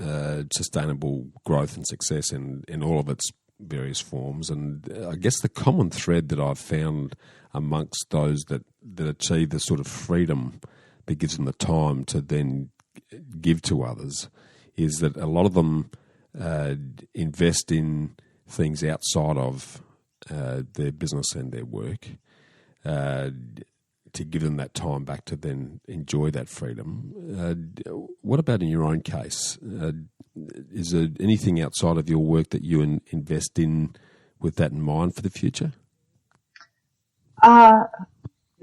sustainable growth and success in all of its various forms, and I guess the common thread that I've found amongst those that achieve the sort of freedom that gives them the time to then give to others is that a lot of them invest in things outside of their business and their work, to give them that time back to then enjoy that freedom. What about in your own case? Is there anything outside of your work that you invest in with that in mind for the future?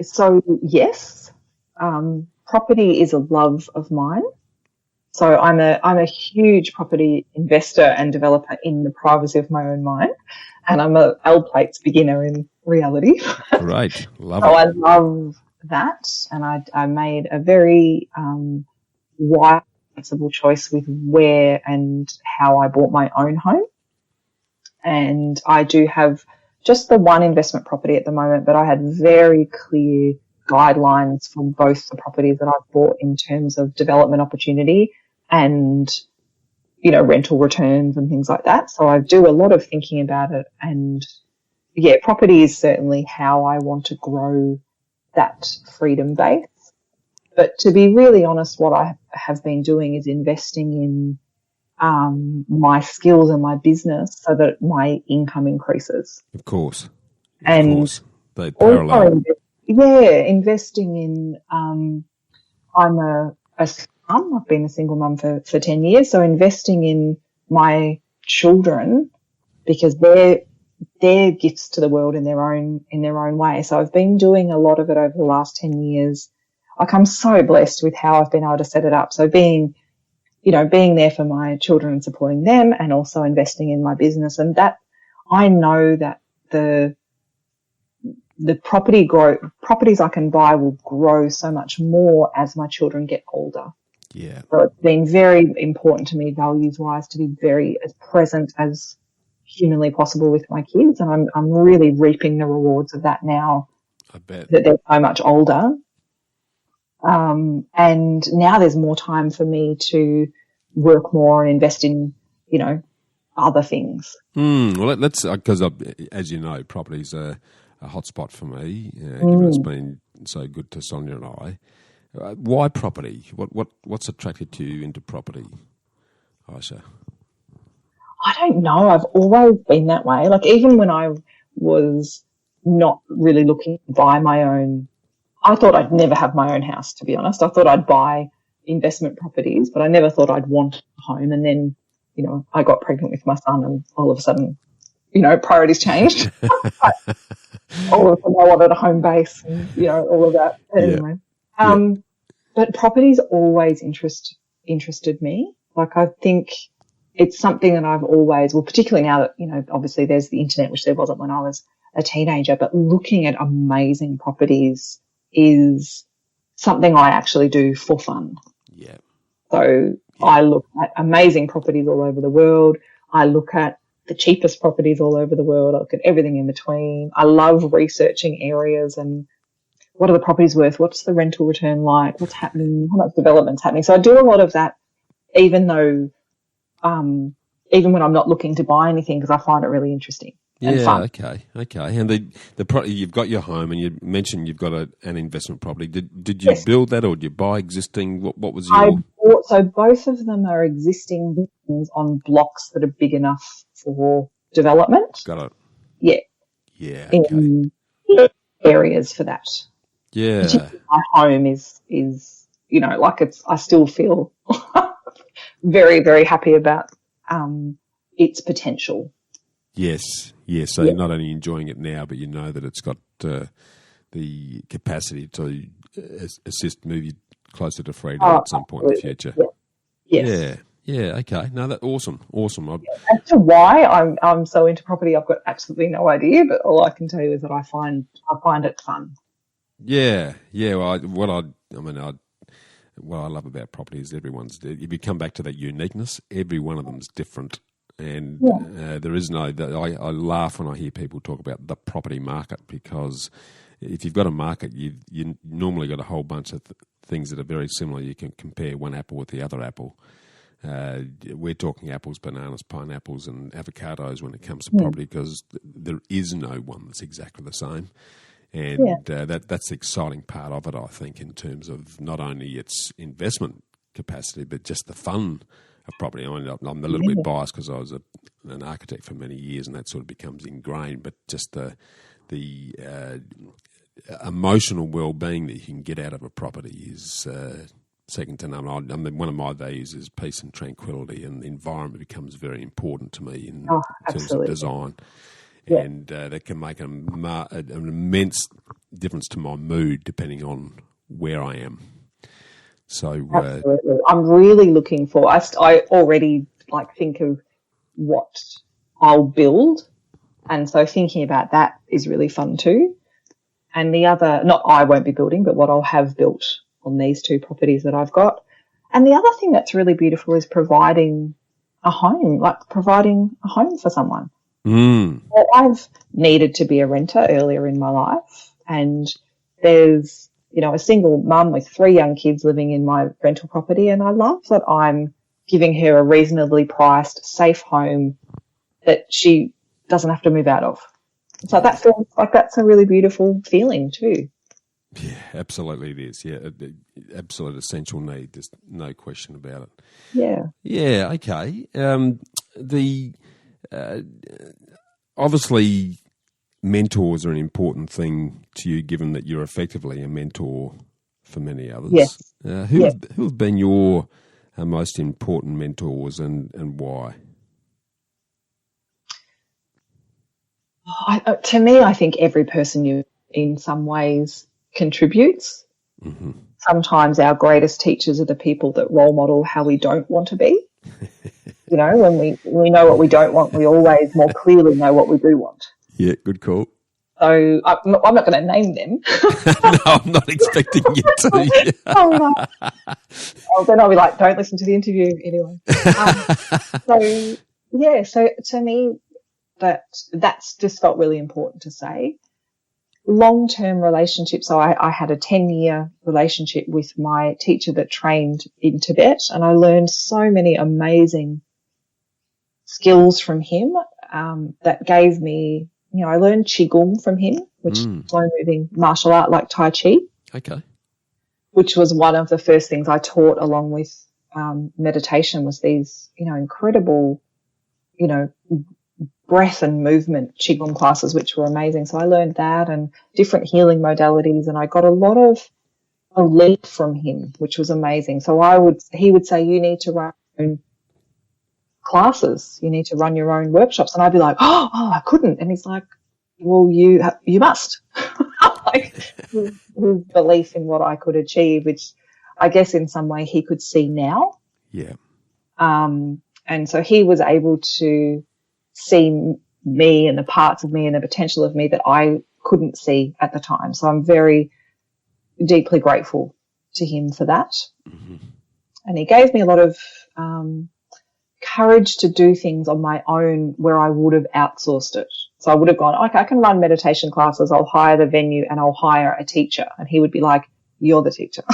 So yes, property is a love of mine. So I'm a huge property investor and developer in the privacy of my own mind, and I'm a L-plates beginner in reality. Great, love it. So I love that, and I made a very wise, sensible choice with where and how I bought my own home. And I do have just the one investment property at the moment, but I had very clear guidelines for both the properties that I've bought in terms of development opportunity and, rental returns and things like that. So I do a lot of thinking about it, and property is certainly how I want to grow that freedom base. But to be really honest, what I have been doing is investing in my skills and my business so that my income increases. Of course. They parallel. Investing in, I'm a mum. I've been a single mum for 10 years. So investing in my children, because they're gifts to the world in their own way. So I've been doing a lot of it over the last 10 years. Like, I'm so blessed with how I've been able to set it up. So being there for my children and supporting them, and also investing in my business. And that, I know that the properties I can buy will grow so much more as my children get older. Yeah. So it's been very important to me, values-wise, to be very as present as humanly possible with my kids, and I'm really reaping the rewards of that now. I bet. That they're so much older. And now there's more time for me to work more and invest in, other things. Well, let's, because as you know, property's a hot spot for me, given it's been so good to Sonia and I. Why property? What's attracted you into property, Iesha? I don't know. I've always been that way. Like, even when I was not really looking to buy my own, I thought I'd never have my own house, to be honest. I thought I'd buy investment properties, but I never thought I'd want a home. And then, I got pregnant with my son, and all of a sudden, priorities changed. All of a sudden I wanted a home base and, all of that. Anyway. But property's always interested me. Like, I think it's something that I've always, particularly now that, obviously there's the internet, which there wasn't when I was a teenager, but looking at amazing properties is something I actually do for fun. Yeah. So I look at amazing properties all over the world. I look at the cheapest properties all over the world. I look at everything in between. I love researching areas and what are the properties worth? What's the rental return like? What's happening? How much development's happening? So I do a lot of that, even when I'm not looking to buy anything, because I find it really interesting. And fun. Okay. And the you've got your home, and you mentioned you've got an investment property. Did you build that, or did you buy existing? What was your? So both of them are existing buildings on blocks that are big enough for development. Got it. Yeah. Yeah. Okay. In areas for that. Yeah. Particularly my home is I still feel very, very happy about its potential. Yes. So you're not only enjoying it now, but you know that it's got the capacity to assist move you closer to freedom at some point in the future. Yeah. Yes. Yeah. Okay. No, that's awesome. As to why I'm so into property, I've got absolutely no idea. But all I can tell you is that I find it fun. Yeah. Well, what I love about property is if you come back to that uniqueness, every one of them's different. And there is no. I laugh when I hear people talk about the property market, because if you've got a market, you normally got a whole bunch of things that are very similar. You can compare one apple with the other apple. We're talking apples, bananas, pineapples, and avocados when it comes to property, because there is no one that's exactly the same. And that's the exciting part of it, I think, in terms of not only its investment capacity, but just the fun of property. I'm a little bit biased because I was an architect for many years, and that sort of becomes ingrained. But just the emotional well-being that you can get out of a property is second to none. One of my values is peace and tranquility, and the environment becomes very important to me in terms of design. Yeah. And that can make an immense difference to my mood depending on where I am. So absolutely, I'm really looking for. I already think of what I'll build, and so thinking about that is really fun too. And the other, not I won't be building, but what I'll have built on these two properties that I've got. And the other thing that's really beautiful is providing a home for someone. Well, I've needed to be a renter earlier in my life, and there's a single mum with 3 young kids living in my rental property, and I love that I'm giving her a reasonably priced, safe home that she doesn't have to move out of. So that feels like that's a really beautiful feeling too. Yeah, absolutely it is. Yeah, absolute essential need. There's no question about it. Yeah. Yeah, okay. Obviously mentors are an important thing to you, given that you're effectively a mentor for many others. Yes. Who have been your most important mentors, and why? To me, I think every person you in some ways contributes. Mm-hmm. Sometimes our greatest teachers are the people that role model how we don't want to be. When we know what we don't want, we always more clearly know what we do want. Yeah, good call. So I'm not going to name them. No, I'm not expecting you to. Well, then I'll be like, don't listen to the interview anyway. So to me, that's just felt really important to say. Long-term relationships. So I had a 10-year relationship with my teacher that trained in Tibet, and I learned so many amazing skills from him that gave me, I learned Qigong from him, which is slow-moving martial art like Tai Chi. Okay. Which was one of the first things I taught along with meditation, was these, incredible, breath and movement Qigong classes, which were amazing. So I learned that and different healing modalities, and I got a lot of a leap from him, which was amazing. So he would say, you need to run your own classes, you need to run your own workshops. And I'd be like, oh, I couldn't. And he's like, well, you must. Like his belief in what I could achieve, which I guess in some way he could see now. Yeah. And so he was able to see me and the parts of me and the potential of me that I couldn't see at the time. So I'm very deeply grateful to him for that. Mm-hmm. And he gave me a lot of courage to do things on my own where I would have outsourced it. So I would have gone, okay, I can run meditation classes, I'll hire the venue and I'll hire a teacher. And he would be like, you're the teacher.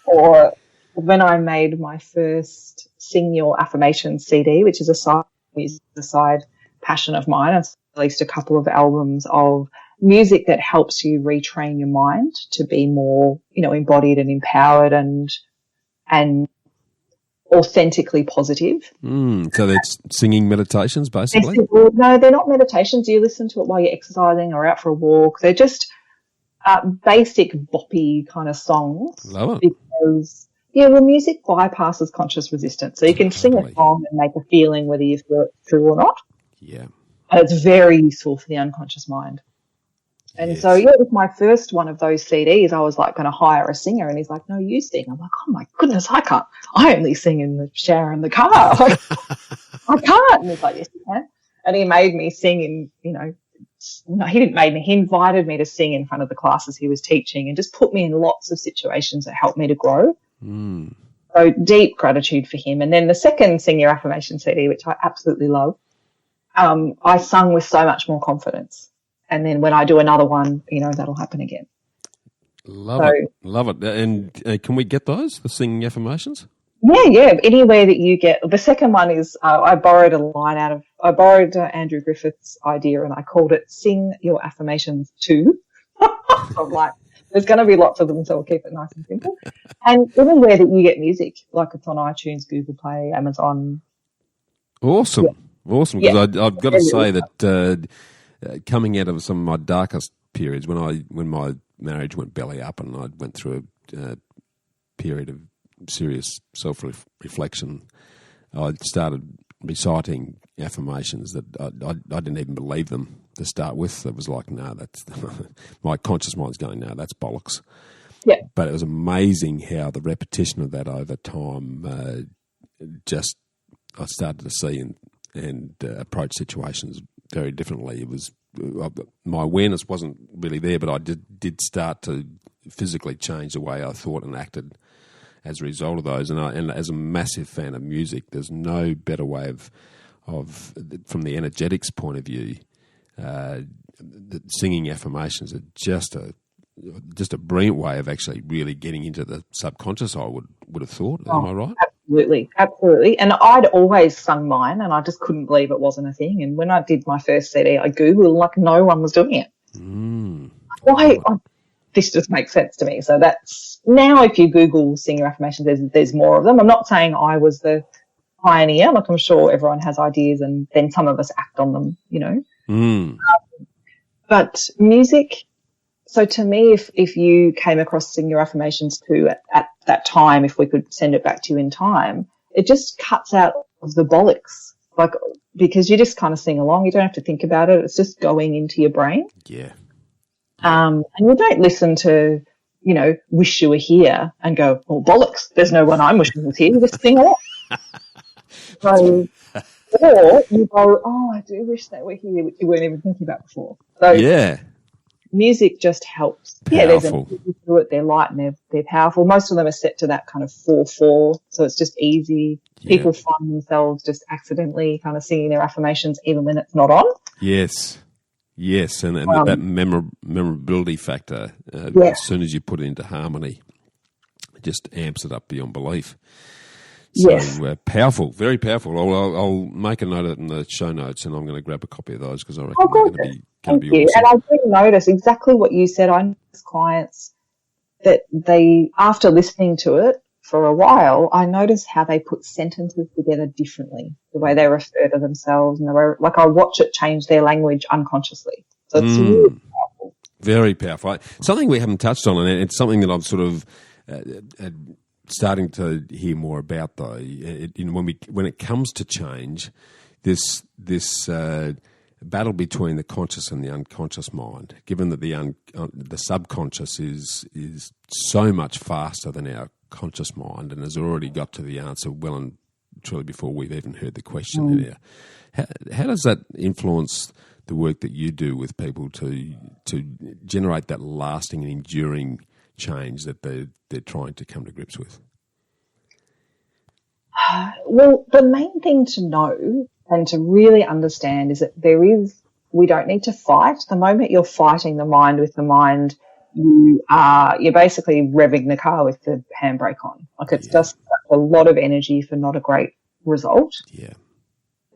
Or when I made my first Sing Your Affirmations CD, which is a side passion of mine, I've released a couple of albums of music that helps you retrain your mind to be more, embodied and empowered and authentically positive. So that's singing meditations, basically? No, they're not meditations. You listen to it while you're exercising or out for a walk. They're just basic boppy kind of songs. Love it. Because, music bypasses conscious resistance. So you can sing a song and make a feeling whether you feel it through or not. Yeah. And it's very useful for the unconscious mind. And so, with my first one of those CDs, I was like going to hire a singer, and he's like, no, you sing. I'm like, oh my goodness, I can't. I only sing in the shower in the car. Like, I can't. And he's like, yes, you can. And he made me sing in, no, he didn't make me. He invited me to sing in front of the classes he was teaching and just put me in lots of situations that helped me to grow. So deep gratitude for him. And then the second Sing Your Affirmation CD, which I absolutely love, I sung with so much more confidence. And then when I do another one, that'll happen again. Love it. And can we get those, the Singing Affirmations? Yeah. Anywhere that you get. The second one is I borrowed Andrew Griffith's idea and I called it Sing Your Affirmations 2. I'm like, there's going to be lots of them, so we'll keep it nice and simple. And anywhere that you get music, like it's on iTunes, Google Play, Amazon. Awesome. Because I've got to say that coming out of some of my darkest periods, when my marriage went belly up and I went through a period of serious self-reflection, I started reciting affirmations that I didn't even believe them to start with. It was like, no, that's my conscious mind's going, no, that's bollocks. Yeah. But it was amazing how the repetition of that over time I started to see and approach situations very differently. It was my awareness wasn't really there, but I did start to physically change the way I thought and acted as a result of those. And as a massive fan of music, there's no better way of from the energetics point of view, the singing affirmations are just a brilliant way of actually really getting into the subconscious, I would have thought. Am I right? Absolutely. And I'd always sung mine and I just couldn't believe it wasn't a thing. And when I did my first CD, I Googled, like no one was doing it. Why? This just makes sense to me. So that's now if you Google Sing Your Affirmations, there's more of them. I'm not saying I was the pioneer. Like I'm sure everyone has ideas and then some of us act on them, but music. So to me, if you came across Sing Your Affirmations 2 at that time, if we could send it back to you in time, it just cuts out of the bollocks, because you just kind of sing along. You don't have to think about it. It's just going into your brain. Yeah. And you don't listen to, Wish You Were Here and go, oh, bollocks, there's no one I'm wishing was here. You just sing along. So Or you go, oh, I do wish they were here, which you weren't even thinking about before. So Yeah. music just helps. Powerful. Yeah, there's a music to it. They're light and they're powerful. Most of them are set to that kind of 4/4, so it's just easy. Yeah. People find themselves just accidentally kind of singing their affirmations even when it's not on. Yes. Yes, and that memorability factor, as soon as you put it into harmony, it just amps it up beyond belief. So Yes. Powerful, very powerful. I'll make a note of it in the show notes, and I'm going to grab a copy of those because I reckon they're going to be Thank you. awesome. And I do notice exactly what you said. I notice clients that they, after listening to it for a while, I notice how they put sentences together differently, the way they refer to themselves, and the way, like, I watch it change their language unconsciously. So it's really powerful. Very powerful. Something we haven't touched on, and it's something that I'm sort of starting to hear more about, though. When it comes to change, this battle between the conscious and the unconscious mind, given that the subconscious is so much faster than our conscious mind and has already got to the answer well and truly before we've even heard the question. How does that influence the work that you do with people to generate that lasting and enduring change that they're trying to come to grips with? Well, the main thing to know and to really understand is that we don't need to fight. The moment you're fighting the mind with the mind, you're basically revving the car with the handbrake on. Like, it's just a lot of energy for not a great result. Yeah.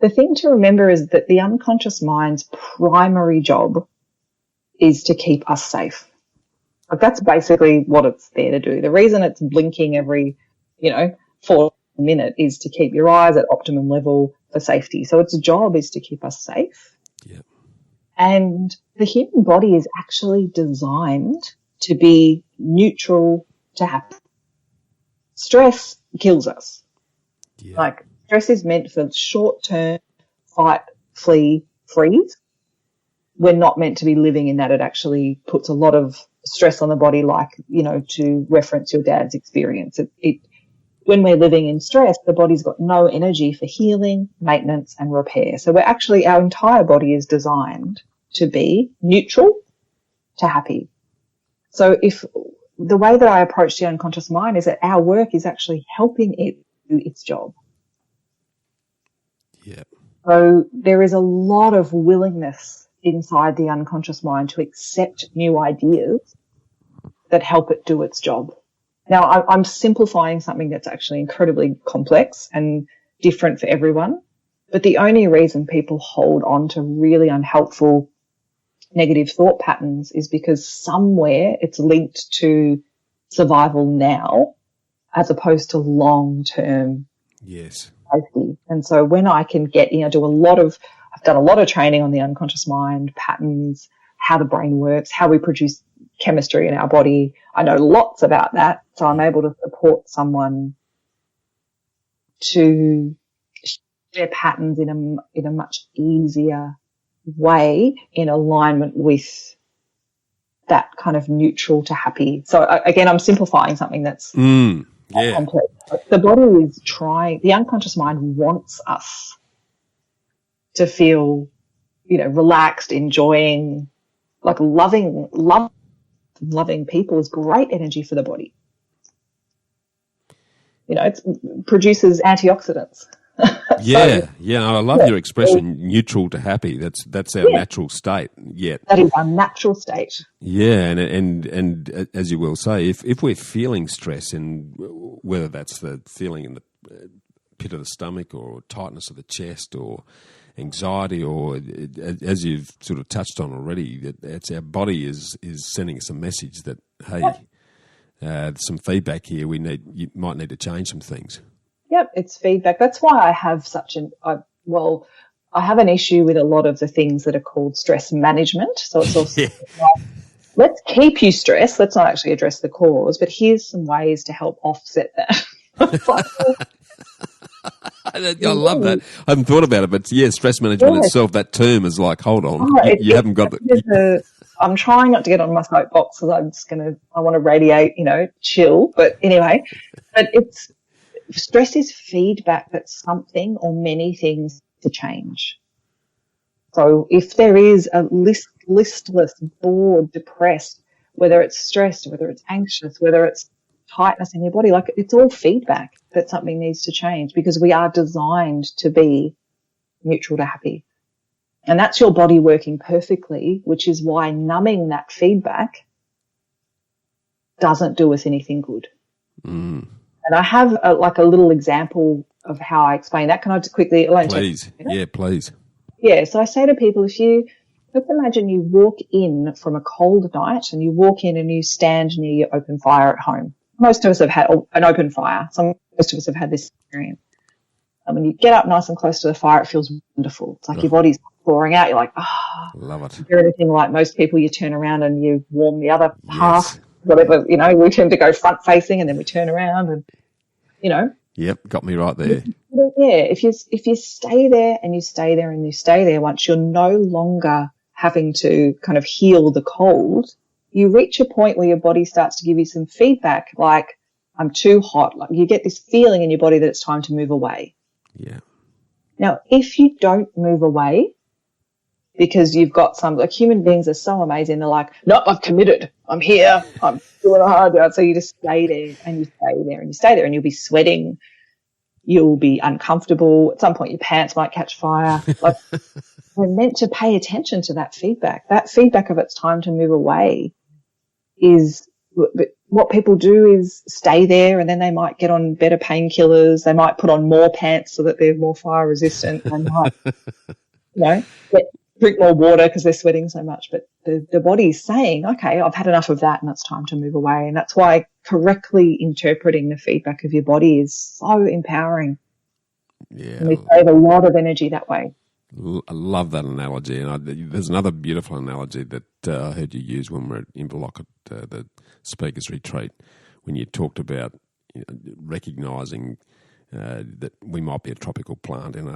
The thing to remember is that the unconscious mind's primary job is to keep us safe. Like, that's basically what it's there to do. The reason it's blinking every, 4 minutes is to keep your eyes at optimum level for safety. So its job is to keep us safe. Yeah. And the human body is actually designed to be neutral to happy. Stress kills us. Yeah. Like, stress is meant for short-term fight, flee, freeze. We're not meant to be living in that. It actually puts a lot of stress on the body, like, to reference your dad's experience. When we're living in stress, the body's got no energy for healing, maintenance, and repair. So our entire body is designed to be neutral to happy. So if the way that I approach the unconscious mind is that our work is actually helping it do its job. Yeah. So there is a lot of willingness inside the unconscious mind to accept new ideas that help it do its job. Now, I'm simplifying something that's actually incredibly complex and different for everyone, but the only reason people hold on to really unhelpful negative thought patterns is because somewhere it's linked to survival now as opposed to long-term safety. And so when I can get, I've done a lot of training on the unconscious mind, patterns, how the brain works, how we produce chemistry in our body. I know lots about that, so I'm able to support someone to share patterns in a much easier way in alignment with that kind of neutral to happy. So again, I'm simplifying something that's complex. The body is the unconscious mind wants us to feel, relaxed, enjoying, like loving people is great energy for the body. It produces antioxidants. I love your expression, neutral to happy. That's our natural state. Yeah, that is our natural state. Yeah, and as you will say, if we're feeling stress, and whether that's the feeling in the pit of the stomach or tightness of the chest or anxiety, or as you've sort of touched on already, that it's our body is sending us a message that, hey, some feedback here. You might need to change some things. Yep, it's feedback. That's why I have I have an issue with a lot of the things that are called stress management. So it's also like, let's keep you stressed. Let's not actually address the cause, but here's some ways to help offset that. I love that. I haven't thought about it, but stress management itself, that term is like, hold on, you haven't got it. I'm trying not to get on my soapbox because I want to radiate, chill. But anyway, stress is feedback that something or many things to change. So if there is a listless, bored, depressed, whether it's stressed, whether it's anxious, whether it's tightness in your body, like it's all feedback that something needs to change, because we are designed to be neutral to happy. And that's your body working perfectly, which is why numbing that feedback doesn't do us anything good. Mm. And I have a little example of how I explain that. Can I just quickly? Please. Yeah, please. Yeah. So I say to people, if you let's imagine you walk in from a cold night and you walk in and you stand near your open fire at home. Most of us have had an open fire. Most of us have had this experience. And when you get up nice and close to the fire, it feels wonderful. It's like your body's pouring out. You're like, love it. If you're anything like most people, you turn around and you warm the other half. Whatever, we tend to go front facing and then we turn around and, Yep, got me right there. Yeah, if you stay there and you stay there and you stay there, once you're no longer having to kind of heal the cold, you reach a point where your body starts to give you some feedback, like I'm too hot. Like you get this feeling in your body that it's time to move away. Yeah. Now, if you don't move away because you've got human beings are so amazing. They're like, no, I've committed. I'm here. I'm doing a hard job. So you just stay there and you stay there and you stay there and you'll be sweating. You'll be uncomfortable. At some point your pants might catch fire. Like we're meant to pay attention to that feedback. That feedback of it's time to move away is what people do is stay there, and then they might get on better painkillers. They might put on more pants so that they're more fire resistant. They might, drink more water because they're sweating so much. But the body's saying, okay, I've had enough of that and it's time to move away. And that's why correctly interpreting the feedback of your body is so empowering. Yeah. And we save a lot of energy that way. I love that analogy. And there's another beautiful analogy that I heard you use when we were at Inverloch at the Speakers Retreat, when you talked about recognising that we might be a tropical plant in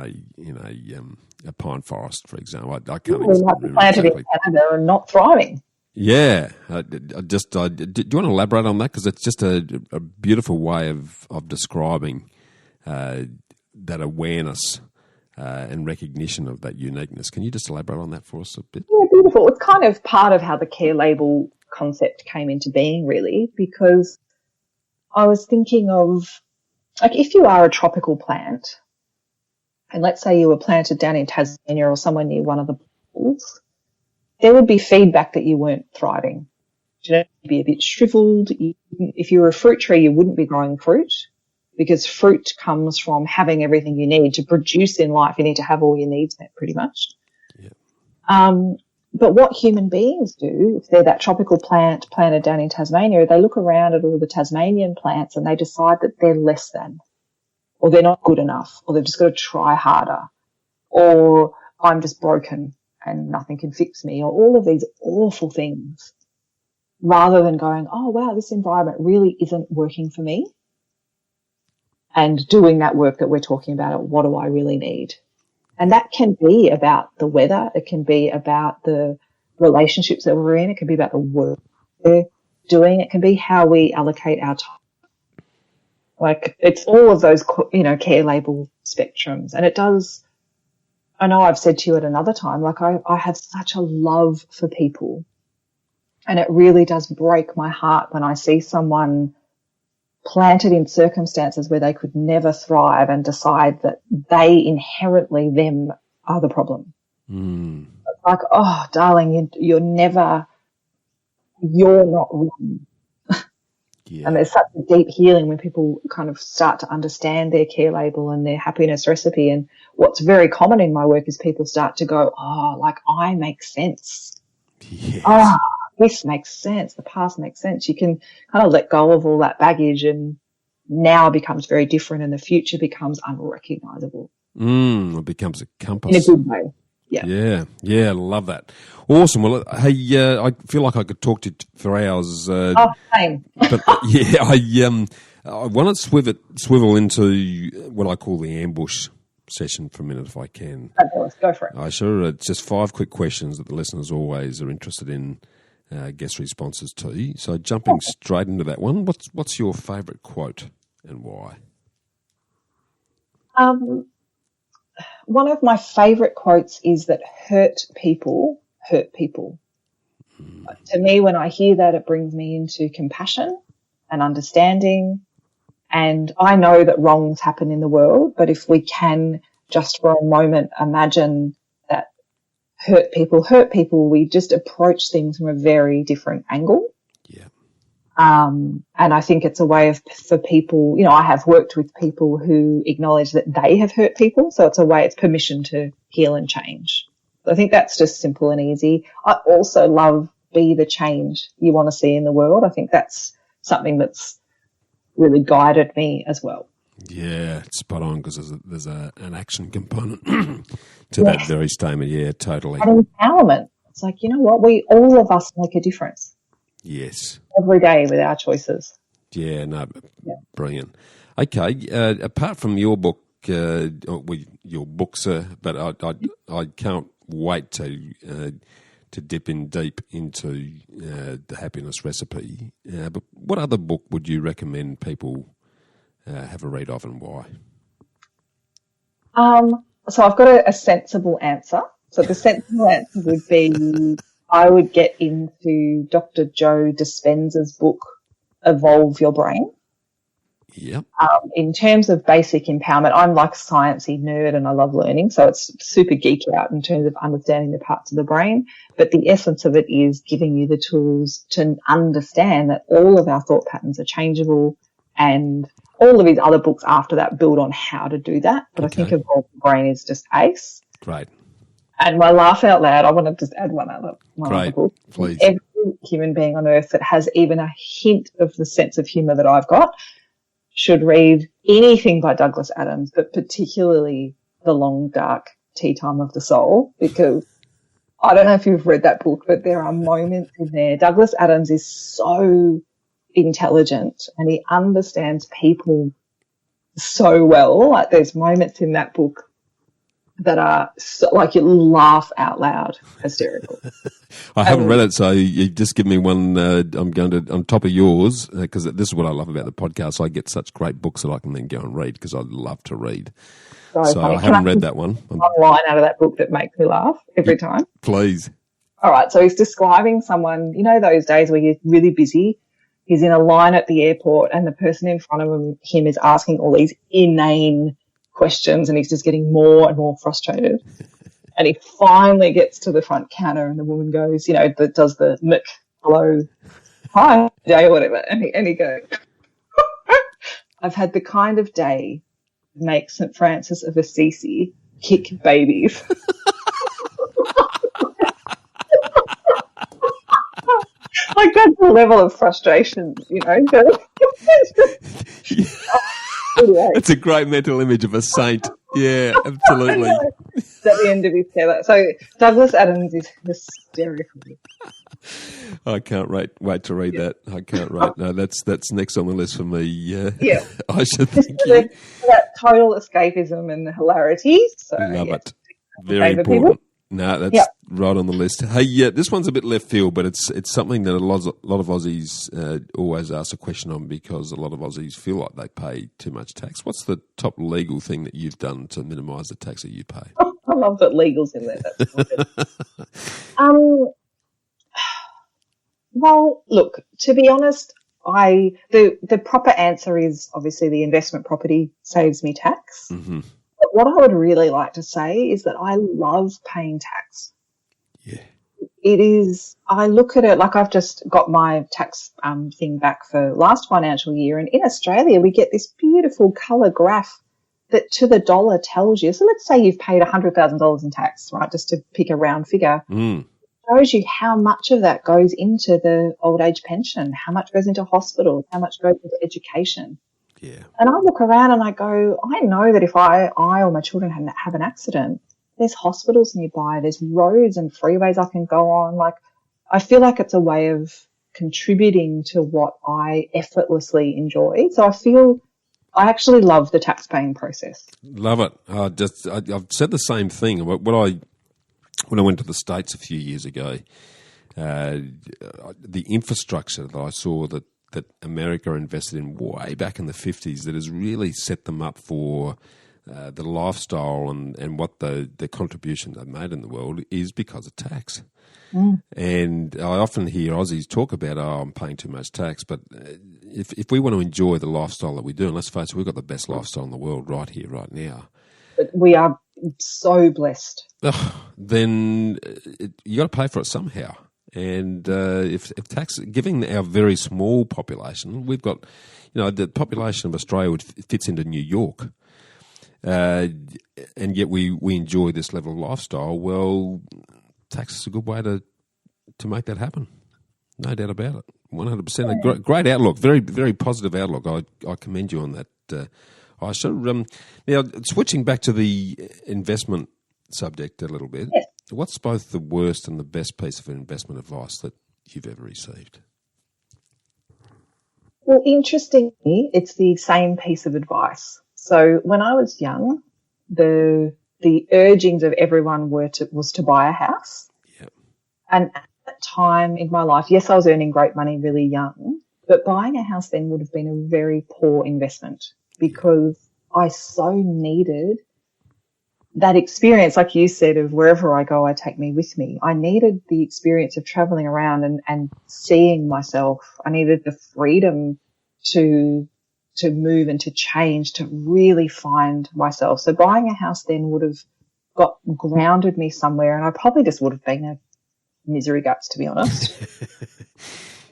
a pine forest, for example. I can't we might be planted in Canada and not thriving. Yeah. Do you want to elaborate on that? Because it's just a beautiful way of describing that awareness and recognition of that uniqueness. Can you just elaborate on that for us a bit? Yeah, beautiful. It's kind of part of how the care label concept came into being, really, because I was thinking of, like, if you are a tropical plant, and let's say you were planted down in Tasmania or somewhere near one of the pools, there would be feedback that you weren't thriving. You'd be a bit shriveled. If you were a fruit tree, you wouldn't be growing fruit, because fruit comes from having everything you need to produce in life. You need to have all your needs met, pretty much. Yeah. But what human beings do, if they're that tropical plant planted down in Tasmania, they look around at all the Tasmanian plants and they decide that they're less than, or they're not good enough, or they've just got to try harder, or I'm just broken and nothing can fix me, or all of these awful things, rather than going, oh, wow, this environment really isn't working for me, and doing that work that we're talking about, what do I really need? And that can be about the weather. It can be about the relationships that we're in. It can be about the work we're doing. It can be how we allocate our time. Like, it's all of those, care label spectrums. And it does, I know I've said to you at another time, like I have such a love for people, and it really does break my heart when I see someone planted in circumstances where they could never thrive and decide that they inherently, them, are the problem. Mm. It's like, oh, darling, you're not wrong. Yeah. And there's such a deep healing when people kind of start to understand their care label and their happiness recipe. And what's very common in my work is people start to go, oh, like I make sense. Yes. Oh, this makes sense. The past makes sense. You can kind of let go of all that baggage, and now becomes very different, and the future becomes unrecognizable. It becomes a compass. In a good way. Yeah. Yeah, I love that. Awesome. Well, hey, I feel like I could talk to you for hours. Same. But yeah, I want to swivel into what I call the ambush session for a minute, if I can. Let's go for it. Sure. It's just 5 quick questions that the listeners always are interested in guest responses to. So jumping straight into that one, what's your favourite quote and why? one of my favourite quotes is that hurt people hurt people. To me, when I hear that, it brings me into compassion and understanding. And I know that wrongs happen in the world, but if we can just for a moment imagine that hurt people, we just approach things from a very different angle. Yeah. And I think it's a way for people, you know, I have worked with people who acknowledge that they have hurt people. So it's permission to heal and change. So I think that's just simple and easy. I also love be the change you want to see in the world. I think that's something that's really guided me as well. Yeah, it's spot on because there's an action component to that very statement. Yeah, totally. And empowerment. It's like, you know what? All of us make a difference. Yes. Every day with our choices. Yeah, no, brilliant. Okay, apart from your book, your books, but I can't wait to dip in deep into the happiness recipe. But what other book would you recommend people have a read of and why? So I've got a sensible answer. So the sensible answer would be I would get into Dr. Joe Dispenza's book, Evolve Your Brain. Yep. In terms of basic empowerment, I'm like a sciencey nerd and I love learning, so it's super geek out in terms of understanding the parts of the brain. But the essence of it is giving you the tools to understand that all of our thought patterns are changeable, and all of his other books after that build on how to do that. But okay. I think Evolve Your Brain is just ace. Great. And my laugh out loud, I want to just add one other book. Please. Every human being on earth that has even a hint of the sense of humour that I've got should read anything by Douglas Adams, but particularly The Long Dark Tea Time of the Soul, because I don't know if you've read that book, but there are moments in there. Douglas Adams is so intelligent and he understands people so well. Like there's moments in that book that are so, like you laugh out loud, hysterical. I haven't read it, so you just give me one. I'm going to on top of yours because this is what I love about the podcast. I get such great books that I can then go and read because I love to read. So I haven't read that one. One line out of that book that makes me laugh every time. Please. All right. So he's describing someone. You know those days where you're really busy. He's in a line at the airport, and the person in front of him is asking all these inane questions, and he's just getting more and more frustrated. And he finally gets to the front counter, and the woman goes, you know, does the Mick, hello, hi, day, or whatever. And he goes, I've had the kind of day that makes St. Francis of Assisi kick babies. Like that's the level of frustration, you know. It's a great mental image of a saint. Yeah, absolutely. It's at the end of his tether. So Douglas Adams is hysterical. I can't wait to read that. I can't wait. No, that's next on the list for me. Yeah. Iesha, thank you. That total escapism and the hilarity. So, love it. Very important. People. No, that's right on the list. Hey, this one's a bit left field, but it's something that a lot of Aussies always ask a question on because a lot of Aussies feel like they pay too much tax. What's the top legal thing that you've done to minimise the tax that you pay? I love that legal's in there. That's well, look, to be honest, the proper answer is obviously the investment property saves me tax. Mm-hmm. But what I would really like to say is that I love paying tax. Yeah. It is, I look at it like I've just got my tax thing back for last financial year. And in Australia, we get this beautiful colour graph that to the dollar tells you. So let's say you've paid $100,000 in tax, right, just to pick a round figure. Mm. It shows you how much of that goes into the old age pension, how much goes into hospitals, how much goes into education. Yeah. And I look around and I go, I know that if I or my children have an accident, there's hospitals nearby, there's roads and freeways I can go on. Like, I feel like it's a way of contributing to what I effortlessly enjoy. So I actually love the tax paying process. Love it. I've said the same thing. When I went to the States a few years ago, the infrastructure that I saw that America invested in way back in the 50s that has really set them up for the lifestyle and what the contribution they've made in the world is because of tax. And I often hear Aussies talk about, I'm paying too much tax, but if we want to enjoy the lifestyle that we do, and let's face it, we've got the best lifestyle in the world right here, right now. But we are so blessed. Then you got to pay for it somehow. And if tax, giving our very small population, we've got, the population of Australia fits into New York, and yet we enjoy this level of lifestyle. Well, tax is a good way to make that happen. No doubt about it. 100%. A great outlook. Very, very positive outlook. I commend you on that, Iesha. Now, switching back to the investment subject a little bit, yes. What's both the worst and the best piece of investment advice that you've ever received? Well, interestingly, it's the same piece of advice. So when I was young, the urgings of everyone was to buy a house. Yep. And at that time in my life, yes, I was earning great money really young, but buying a house then would have been a very poor investment because I so needed that experience, like you said, of wherever I go, I take me with me. I needed the experience of traveling around and seeing myself. I needed the freedom to move and to change, to really find myself. So buying a house then would have grounded me somewhere, and I probably just would have been a misery guts, to be honest.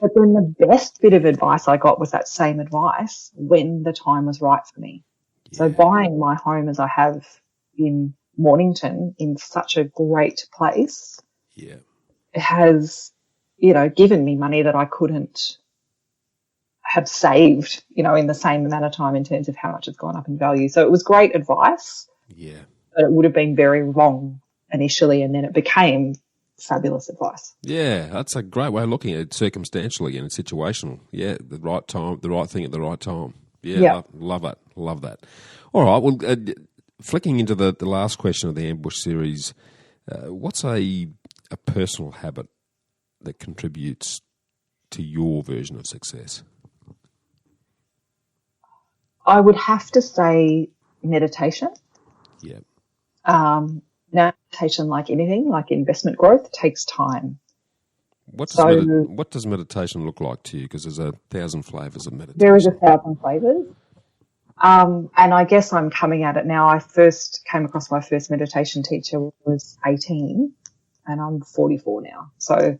But then the best bit of advice I got was that same advice when the time was right for me. Yeah. So buying my home as I have in Mornington, in such a great place, it has, given me money that I couldn't have saved, in the same amount of time in terms of how much it's gone up in value. So it was great advice. Yeah. But it would have been very wrong initially, and then it became fabulous advice. Yeah, that's a great way of looking at it, circumstantial again and situational. Yeah, the right time, the right thing at the right time. Yeah. Love it. Love that. All right, well, flicking into the last question of the Ambush series, what's a personal habit that contributes to your version of success? I would have to say meditation. Yeah. Meditation, like anything, like investment growth, takes time. What does meditation look like to you? Because there's 1,000 flavours of meditation. There is 1,000 flavours. And I guess I'm coming at it now. I first came across my first meditation teacher when I was 18, and I'm 44 now. So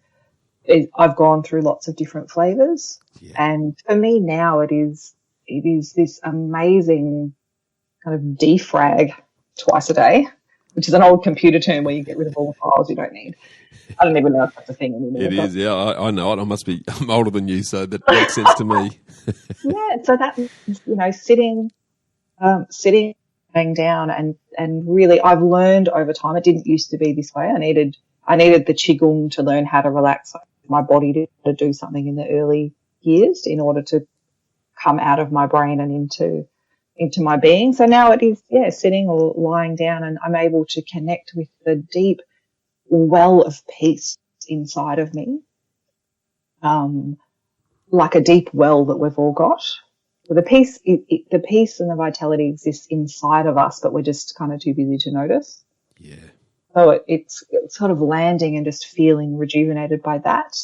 I've gone through lots of different flavours. Yeah. And for me now it is this amazing kind of defrag twice a day, which is an old computer term where you get rid of all the files you don't need. I don't even know if that's a thing anymore. It is, yeah. I know it. I'm older than you, so that makes sense to me. Yeah, so that means, sitting, laying down, and really, I've learned over time. It didn't used to be this way. I needed the qigong to learn how to relax my body to do something in the early years in order to come out of my brain and into my being. So now it is, sitting or lying down, and I'm able to connect with the deep well of peace inside of me, like a deep well that we've all got. The peace and the vitality exists inside of us, but we're just kind of too busy to notice. Yeah. So it's sort of landing and just feeling rejuvenated by that,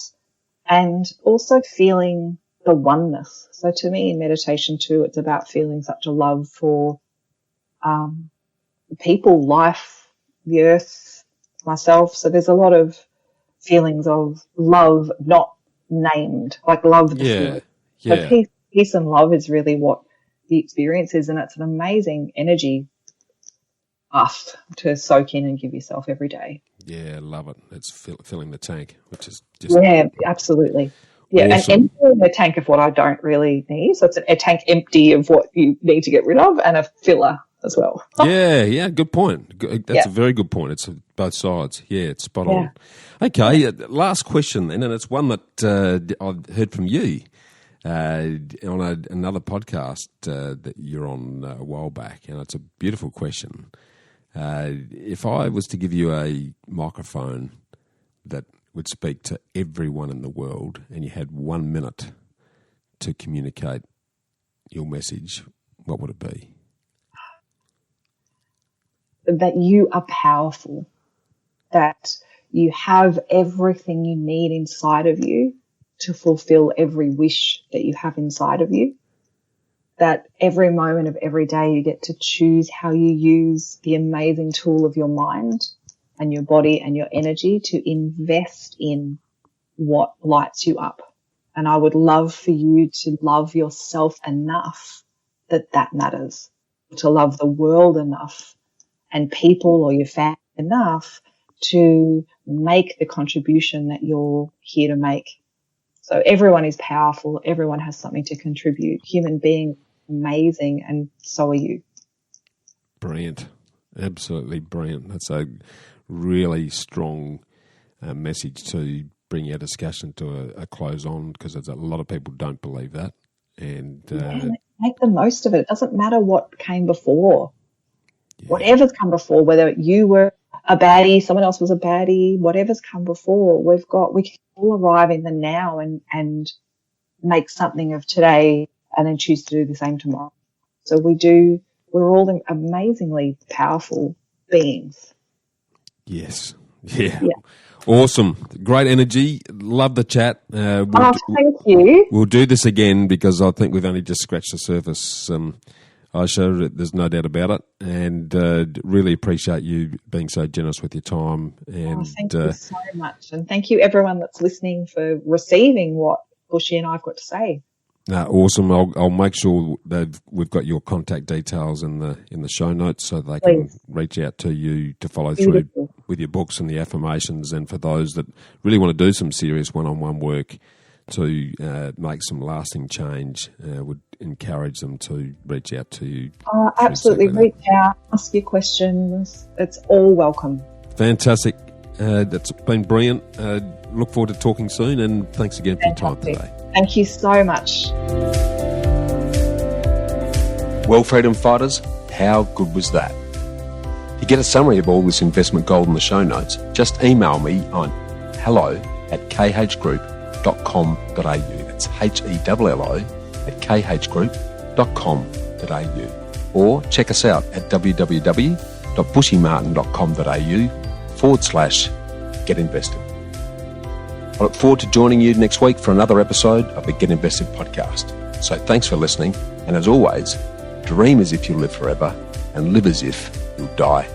and also feeling the oneness. So to me in meditation too, it's about feeling such a love for people, life, the earth, myself. So there's a lot of feelings of love not named, like love the feeling. Yeah. So peace and love is really what the experience is, and it's an amazing energy bath to soak in and give yourself every day. Yeah, love it. It's filling the tank, which is just... Yeah, absolutely. Yeah, awesome. And emptying a tank of what I don't really need. So it's a tank empty of what you need to get rid of, and a filler as well. Yeah, good point. That's a very good point. It's both sides. Yeah, it's spot on. Okay, last question then, and it's one that I've heard from you on another podcast that you're on a while back, and it's a beautiful question. If I was to give you a microphone that would speak to everyone in the world, and you had 1 minute to communicate your message, what would it be? that you are powerful, that you have everything you need inside of you to fulfill every wish that you have inside of you, that every moment of every day you get to choose how you use the amazing tool of your mind and your body and your energy to invest in what lights you up. And I would love for you to love yourself enough that matters, to love the world enough and people or your family enough to make the contribution that you're here to make. So everyone is powerful. Everyone has something to contribute. Human beings are amazing, and so are you. Brilliant. Absolutely brilliant. That's a really strong message to bring our discussion to a close on, because a lot of people don't believe that. And make the most of it. It doesn't matter what came before. Yeah. Whatever's come before, whether you were a baddie, someone else was a baddie, whatever's come before, we can all arrive in the now and make something of today and then choose to do the same tomorrow. So we're all amazingly powerful beings. Yes. Yeah. Awesome. Great energy. Love the chat. Thank you. We'll do this again, because I think we've only just scratched the surface. Iesha, there's no doubt about it, and really appreciate you being so generous with your time. And thank you so much, and thank you everyone that's listening for receiving what Bushy and I've got to say. Awesome. I'll make sure that we've got your contact details in the show notes, so they can reach out to you to follow through with your books and the affirmations. And for those that really want to do some serious one-on-one work to make some lasting change, would encourage them to reach out to you. Absolutely. Reach out, ask your questions. It's all welcome. Fantastic. That's been brilliant. Look forward to talking soon, and thanks again for your time today. Thank you so much. Well, freedom fighters, how good was that? To get a summary of all this investment gold in the show notes, just email me on hello@khgroup.com.au. That's hello@khgroup.com.au. Or check us out at www.bushymartin.com.au/get-invested. I look forward to joining you next week for another episode of the Get Invested podcast. So thanks for listening, and as always, dream as if you'll live forever and live as if you'll die